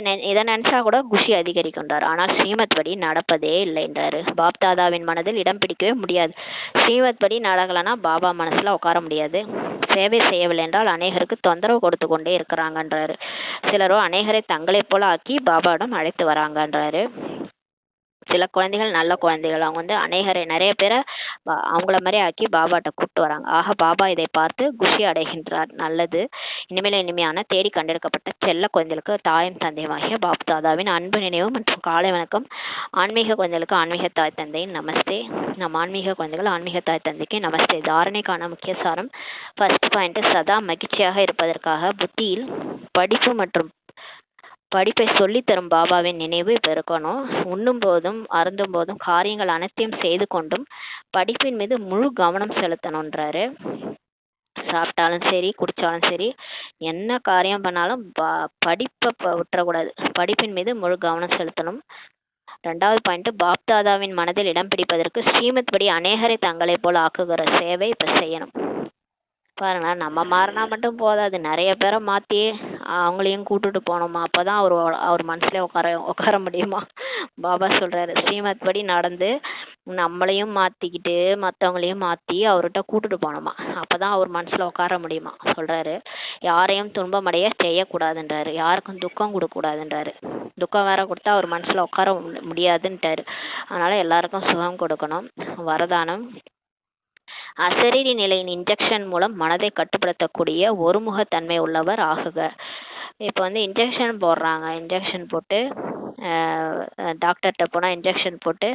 நினைச்சா கூட குஷி அதிகரிக்கின்றார். ஆனால் ஸ்ரீமத் படி நடப்பதே இல்லைன்றாரு. பாப்தாதாவின் மனதில் இடம் பிடிக்கவே முடியாது. ஸ்ரீமத் படி நடக்கலன்னா பாபா மனசுல உட்கார முடியாது. சேவை செய்யவில்லை என்றால் அநேகருக்கு தொந்தரவு கொடுத்து கொண்டே இருக்கிறாங்கன்றாரு. சிலரோ அநேகரை தங்களை போல ஆக்கி பாபாவிடம் அழைத்து வராங்கன்றாரு. சில குழந்தைகள் நல்ல குழந்தைகள், அவங்க வந்து அநேகரை நிறைய பேரை அவங்கள மாதிரி ஆக்கி பாபாட்ட கூப்பிட்டு வராங்க. ஆக பாபா இதை பார்த்து குஷி அடைகின்றார். நல்லது, இனிமேல் இனிமையான தேடி கண்டெடுக்கப்பட்ட செல்ல குழந்தைகளுக்கு தாயும் தந்தையுமாகிய பாப் தாதாவின் அன்பு நினைவு மற்றும் காலை வணக்கம். ஆன்மீக குழந்தைகளுக்கு ஆன்மீக தாய் தந்தையின் நமஸ்தே. நம் ஆன்மீக குழந்தைகள் ஆன்மீக தாய் தந்தைக்கு நமஸ்தே. தாரணைக்கான முக்கிய சாரம். ஃபர்ஸ்ட் பாயிண்ட், சதா மகிழ்ச்சியாக இருப்பதற்காக புத்தியில் படிப்பு மற்றும் படிப்பை சொல்லித்தரும் பாபாவின் நினைவு இப்போ இருக்கணும். உண்ணும் போதும் அருந்தும் போதும் காரியங்கள் அனைத்தையும் செய்து கொண்டும் படிப்பின் மீது முழு கவனம் செலுத்தணுன்றாரு. சாப்பிட்டாலும் சரி, குடித்தாலும் சரி, என்ன காரியம் பண்ணாலும் படிப்பை விட்டுறக்கூடாது, படிப்பின் மீது முழு கவனம் செலுத்தணும். 2வது பாயிண்ட், பாப்தாதாவின் மனதில் இடம் பிடிப்பதற்கு ஸ்ரீமத் படி அநேகரை தங்களை போல் ஆக்குகிற சேவை இப்போ செய்யணும். பாருங்க, நம்ம மாறினா மட்டும் போதாது, நிறைய பேரை மாற்றி அவங்களையும் கூட்டுட்டு போனோமா, அப்போதான் அவர் மனசுல உட்கார முடியுமா. பாபா சொல்றாரு, ஸ்ரீமத் படி நடந்து நம்மளையும் மாற்றிக்கிட்டு மற்றவங்களையும் மாற்றி அவர்கிட்ட கூட்டுட்டு போனோமா, அப்போதான் அவர் மனசில் உட்கார முடியுமா சொல்கிறாரு. யாரையும் துன்பமடைய செய்யக்கூடாதுன்றாரு, யாருக்கும் துக்கம் கொடுக்கக்கூடாதுன்றாரு. துக்கம் வேற கொடுத்தா அவர் மனசில் உட்கார முடியாதுன்ட்டாரு. அதனால் எல்லாருக்கும் சுகம் கொடுக்கணும். வரதானம், அசரீரி நிலையின் இன்ஜெக்ஷன் மூலம் மனதை கட்டுப்படுத்தக்கூடிய ஒருமுகத்தன்மை உள்ளவர் ஆகுக. இப்போ வந்து இன்ஜெக்ஷன் போடுறாங்க, இன்ஜெக்ஷன் போட்டு டாக்டர்கிட்ட போனால் இன்ஜெக்ஷன் போட்டு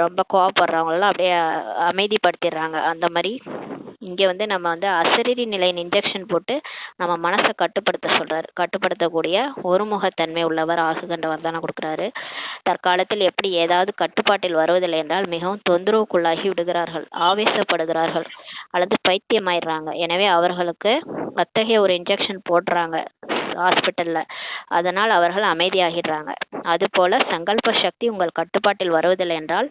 ரொம்ப கோவப்படுறவங்களெல்லாம் அப்படியே அமைதிப்படுத்திடுறாங்க. அந்த மாதிரி இங்கே வந்து நம்ம வந்து அசரீரி நிலையின் இன்ஜெக்ஷன் போட்டு நம்ம மனசை கட்டுப்படுத்த சொல்கிறாரு. கட்டுப்படுத்தக்கூடிய ஒருமுகத்தன்மை உள்ளவர் ஆகுகின்ற வரதானம் கொடுக்குறாரு. தற்காலத்தில் எப்படி ஏதாவது கட்டுப்பாட்டில் வருவதில்லை என்றால் மிகவும் தொந்தரவுக்குள்ளாகி விடுகிறார்கள், ஆவேசப்படுகிறார்கள் அல்லது பைத்தியமாயிடுறாங்க. எனவே அவர்களுக்கு அத்தகைய ஒரு இன்ஜெக்ஷன் போடுறாங்க ஹாஸ்பிட்டலில், அதனால் அவர்கள் அமைதியாகிடுறாங்க. அதுபோல சங்கல்ப சக்தி உங்கள் கட்டுப்பாட்டில் வருவதில்லை என்றால்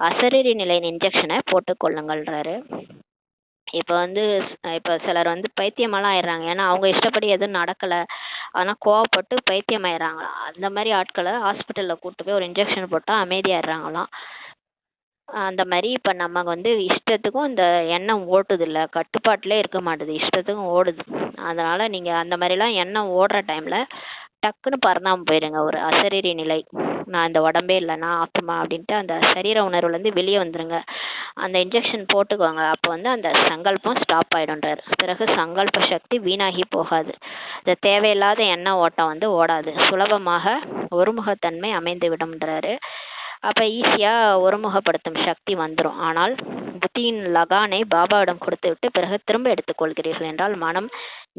அசரீரி நிலையின் இன்ஜெக்ஷனை போட்டுக்கொள்ளுங்கள்ன்றாரு. இப்போ சிலர் வந்து பைத்தியமெல்லாம் ஆயிடுறாங்க, ஏன்னா அவங்க இஷ்டப்படி எதுவும் நடக்கலை, ஆனால் கோவப்பட்டு பைத்தியமாயிடுறாங்களாம். அந்த மாதிரி ஆட்களை ஹாஸ்பிட்டலில் கூப்பிட்டு போய் ஒரு இன்ஜெக்ஷன் போட்டால் அமைதியாயிடுறாங்களாம். அந்த மாதிரி இப்போ நம்ம வந்து இஷ்டத்துக்கும் இந்த எண்ணம் ஓட்டுது இல்லை, கட்டுப்பாட்டிலே இருக்க மாட்டுது, இஷ்டத்துக்கும் ஓடுது. அதனால் நீங்கள் அந்த மாதிரிலாம் எண்ணம் ஓடுற டைமில் டக்குன்னு பறந்தாமல் போயிடுங்க. ஒரு அசரீரி நிலை, நான் இந்த உடம்பே இல்லை, நான் ஆத்மா அப்படின்ட்டு அந்த சரீர உணர்வுலேருந்து வெளியே வந்துடுங்க. அந்த இன்ஜெக்ஷன் போட்டுக்கோங்க, அப்போ வந்து அந்த சங்கல்பம் ஸ்டாப் ஆகிடும்ன்றார். பிறகு சங்கல்ப சக்தி வீணாகி போகாது, இந்த தேவையில்லாத எண்ண ஓட்டம் வந்து ஓடாது, சுலபமாக ஒருமுகத்தன்மை அமைந்து விடும்ன்றாரு. அப்போ ஈஸியாக ஒருமுகப்படுத்தும் சக்தி வந்துடும். ஆனால் புத்தியின் லகானை பாபாவிடம் கொடுத்து விட்டு பிறகு திரும்ப எடுத்துக்கொள்கிறீர்கள் என்றால் மனம்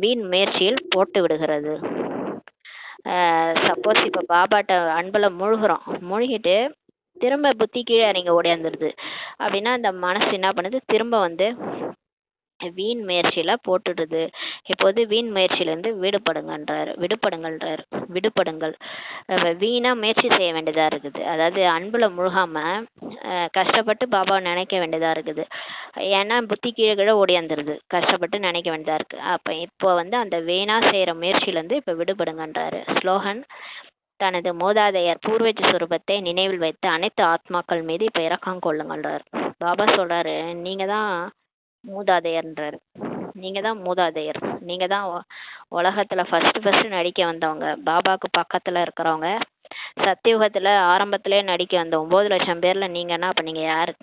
வீண் முயற்சியில் போட்டு விடுகிறது. சப்போஸ் இப்போ பாபாட்ட அன்பில் மூழ்கிட்டு திரும்ப புத்தி கீழே இறங்கி ஓடியாந்துருது அப்படின்னா அந்த மனசு என்ன பண்ணுது, திரும்ப வந்து வீண் முயற்சியில போட்டுடுது. இப்போது வீண் முயற்சியிலேருந்து விடுபடுங்கள். வீணா முயற்சி செய்ய வேண்டியதா இருக்குது. அதாவது அன்புல முழுகாம கஷ்டப்பட்டு பாபாவை நினைக்க வேண்டியதா இருக்குது. ஏன்னா புத்தி கீழே ஓடியாந்துருது, கஷ்டப்பட்டு நினைக்க வேண்டியதா இருக்கு. அப்ப இப்போ வந்து அந்த வீணா செய்யற முயற்சியிலேருந்து இப்ப விடுபடுங்கன்றாரு. ஸ்லோகன், தனது மூதாதையர் பூர்வஜ சுரூபத்தை நினைவில் வைத்து அனைத்து ஆத்மாக்கள் மீது இப்ப இறக்கம் கொள்ளுங்கன்றார். பாபா சொல்றாரு, நீங்க தான் மூதாதையர்ன்றாரு. நீங்க தான் மூதாதையர், நீங்க தான் உலகத்துல ஃபர்ஸ்ட் நடிக்க வந்தவங்க, பாபாக்கு பக்கத்துல இருக்கிறவங்க. சத்தியுகத்துல ஆரம்பத்திலே நடிக்க வந்த 9 லட்சம் பேர்ல நீங்கன்னா அப்ப நீங்க யாரு?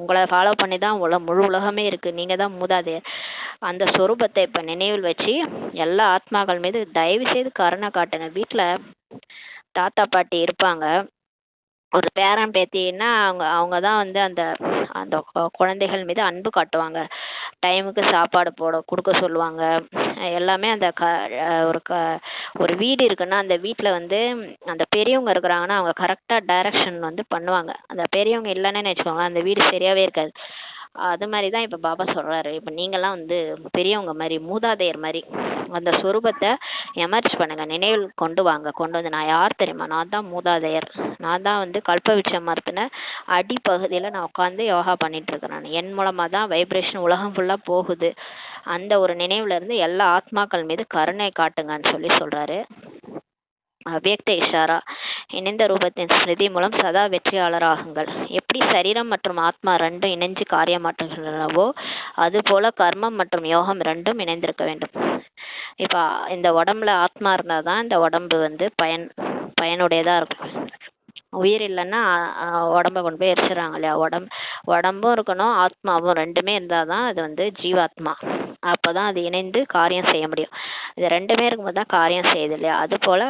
உங்களை ஃபாலோ பண்ணி தான் முழு உலகமே இருக்குது, நீங்கள் தான் மூதாதையர். அந்த சொரூபத்தை இப்போ நினைவில் வச்சு எல்லா ஆத்மாக்கள் மீது தயவு செய்து கருணை காட்டுங்க. வீட்டில் தாத்தா பாட்டி இருப்பாங்க, ஒரு பேரன் பேத்தின்னா அவங்க தான் வந்து அந்த அந்த குழந்தைகள் மீது அன்பு காட்டுவாங்க. டைமுக்கு சாப்பாடு கொடுக்க சொல்லுவாங்க. எல்லாமே அந்த ஒரு வீடு இருக்குன்னா அந்த வீட்டில் வந்து அந்த பெரியவங்க இருக்கிறாங்கன்னா அவங்க கரெக்டாக டைரக்ஷன் வந்து பண்ணுவாங்க. அந்த பெரியவங்க இல்லைன்னு வச்சுக்கோங்க, அந்த வீடு சரியாகவே இருக்காது. அது மாதிரி தான் இப்போ பாபா சொல்கிறாரு, இப்போ நீங்கள்லாம் வந்து பெரியவங்க மாதிரி, மூதாதையர் மாதிரி அந்த சொரூபத்தை எமர்ஜ் பண்ணுங்க, நினைவில் கொண்டு வாங்க. கொண்டு வந்து, நான் யார் தெரியுமா, நான் தான் மூதாதையர், நான் தான் வந்து கல்பவிச்ச மரத்தின அடிப்பகுதியில் நான் உட்காந்து யோகா பண்ணிட்டு இருக்கிறேன், என் மூலமாக தான் வைப்ரேஷன் உலகம் ஃபுல்லாக போகுது. அந்த ஒரு நினைவுல இருந்து எல்லா ஆத்மாக்கள் மீது கருணை காட்டுங்கன்னு சொல்லி சொல்றாரு. அவ்யக்த இஷாரா, இணைந்த ரூபத்தின் ஸ்மிருதி மூலம் சதா வெற்றியாளராகுங்கள். எப்படி சரீரம் மற்றும் ஆத்மா ரெண்டும் இணைஞ்சு காரியமாற்றுகின்றனவோ அதுபோல கர்மம் மற்றும் யோகம் ரெண்டும் இணைந்திருக்க வேண்டும். இப்போ இந்த உடம்புல ஆத்மா இருந்தால் தான் இந்த உடம்பு வந்து பயனுடையதாக இருக்கும். உயிர் இல்லைன்னா உடம்ப கொண்டு போய் எரிச்சிடறாங்க இல்லையா. உடம்பும் இருக்கணும், ஆத்மாவும் ரெண்டுமே இருந்தால் தான் அது வந்து ஜீவாத்மா. அப்போ தான் அது இணைந்து காரியம் செய்ய முடியும். இது ரெண்டுமே இருக்கும்போது தான் காரியம் செய்யுது இல்லையா. அதுபோல்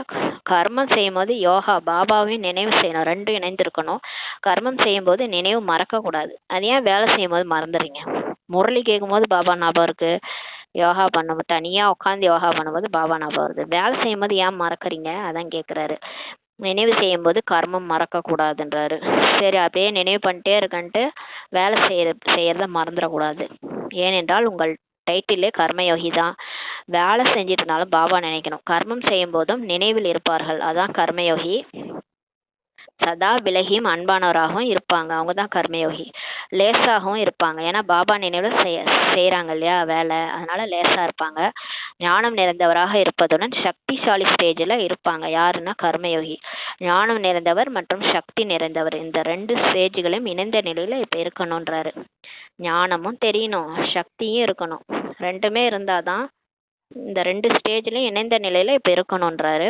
கர்மம் செய்யும் போது யோகா பாபாவையும் நினைவு செய்யணும், ரெண்டும் இணைந்திருக்கணும். கர்மம் செய்யும்போது நினைவு மறக்கக்கூடாது. அது ஏன் வேலை செய்யும் போது மறந்துடுறீங்க? முரளி கேட்கும் போது பாபா ஞாபகம் இருக்கு, யோகா பண்ணும்போது தனியாக உட்காந்து யோகா பண்ணும்போது பாபா ஞாபகம் வருது. வேலை செய்யும் போது ஏன் மறக்கறீங்க? அதான் கேட்குறாரு. நினைவு செய்யும் போது கர்மம் மறக்கக்கூடாதுன்றாரு. சரி, அப்படியே நினைவு பண்ணிட்டே இருக்கன்ட்டு வேலை செய்யறத மறந்துடக்கூடாது. ஏனென்றால் உங்கள் டைட்டிலே கர்மயோகி தான். வேலை செஞ்சுட்டு இருந்தாலும் பாபா நினைக்கணும். கர்மம் செய்யும் போதும் நினைவில் இருப்பார்கள், அதான் கர்மயோகி. சதா விலகியும் அன்பானவராகவும் இருப்பாங்க, அவங்க தான் கர்மயோகி. லேசாகவும் இருப்பாங்க, ஏன்னா பாபா நினைவில் செய்கிறாங்க இல்லையா வேலை, அதனால லேசாக இருப்பாங்க. ஞானம் நிறைந்தவராக இருப்பதுடன் சக்திசாலி ஸ்டேஜில் இருப்பாங்க. யாருன்னா கர்மயோகி. ஞானம் நிறைந்தவர் மற்றும் சக்தி நிறைந்தவர், இந்த ரெண்டு ஸ்டேஜ்களையும் இணைந்த நிலையில் இப்போ இருக்கணுன்றாரு. ஞானமும் தெரியணும், சக்தியும் இருக்கணும், ரெண்டுமே இருந்தாதான் இந்த ரெண்டு ஸ்டேஜ்லையும் இணைந்த நிலையில் இப்போ இருக்கணுன்றாரு.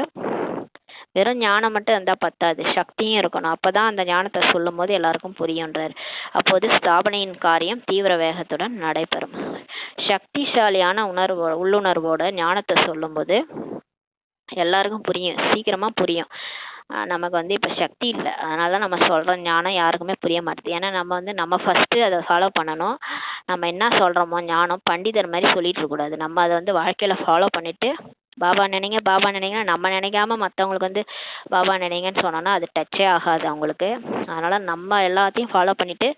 வெறும் ஞானம் மட்டும் இருந்தால் பத்தாது, சக்தியும் இருக்கணும். அப்போதான் அந்த ஞானத்தை சொல்லும் போது எல்லாருக்கும் புரியுன்றார். அப்போது ஸ்தாபனையின் காரியம் தீவிர வேகத்துடன் நடைபெறும். சக்திசாலியான உள்ளுணர்வோட ஞானத்தை சொல்லும்போது எல்லாருக்கும் புரியும், சீக்கிரமாக புரியும். நமக்கு வந்து இப்போ சக்தி இல்லை, அதனால தான் நம்ம சொல்கிற ஞானம் யாருக்குமே புரிய மாட்டேது. ஏன்னா நம்ம ஃபஸ்ட்டு அதை ஃபாலோ பண்ணணும். நம்ம என்ன சொல்கிறோமோ ஞானம் பண்டிதர் மாதிரி சொல்லிட்டு இருக்கக்கூடாது. நம்ம அதை வந்து வாழ்க்கையில் ஃபாலோ பண்ணிவிட்டு பாபா நினைங்க பாபா நினைங்கன்னா நம்ம நினைக்காம மற்றவங்களுக்கு வந்து பாபா நினைங்கன்னு சொன்னோன்னா அது டச்சே ஆகாது அவங்களுக்கு. அதனால் நம்ம எல்லாத்தையும் ஃபாலோ பண்ணிவிட்டு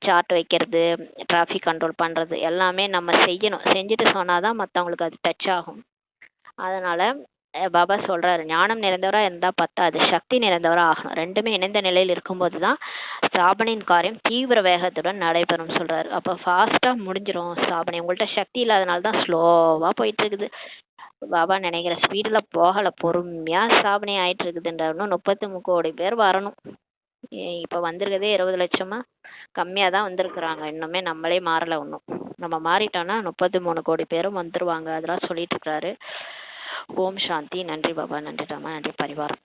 சார்ட் வைக்கிறது, டிராஃபிக் கண்ட்ரோல் பண்ணுறது எல்லாமே நம்ம செய்யணும். செஞ்சுட்டு சொன்னால் தான் மற்றவங்களுக்கு அது டச் ஆகும். அதனால் பாபா சொல்கிறாரு, ஞானம் நிறைந்தவராக இருந்தால் பத்தாது, சக்தி நிறைந்தவராக ஆகணும். ரெண்டுமே இணைந்த நிலையில் இருக்கும்போது தான் ஸ்தாபனையின் காரியம் தீவிர வேகத்துடன் நடைபெறும் சொல்கிறாரு. அப்போ ஃபாஸ்ட்டாக முடிஞ்சிடும் ஸ்தாபனை. உங்கள்கிட்ட சக்தி இல்லாதனால தான் ஸ்லோவாக போயிட்டு இருக்குது. பாபா நினைக்கிற ஸ்பீடில் போகலை, பொறுமையாக ஸ்தாபனை ஆயிட்டு இருக்குதுன்ற. இன்னும் 33 கோடி பேர் வரணும். இப்போ வந்திருக்கதே 20 லட்சமா, கம்மியாக தான் வந்திருக்கிறாங்க. இன்னுமே நம்மளே மாறலை. இன்னும் நம்ம மாறிட்டோம்னா 33 கோடி பேரும் வந்துருவாங்க. அதெல்லாம் சொல்லிட்டு இருக்கிறாரு. ஓம் சாந்தி. நன்றி பாபா, நன்றி ராமா, நன்றி பரிவாரம்.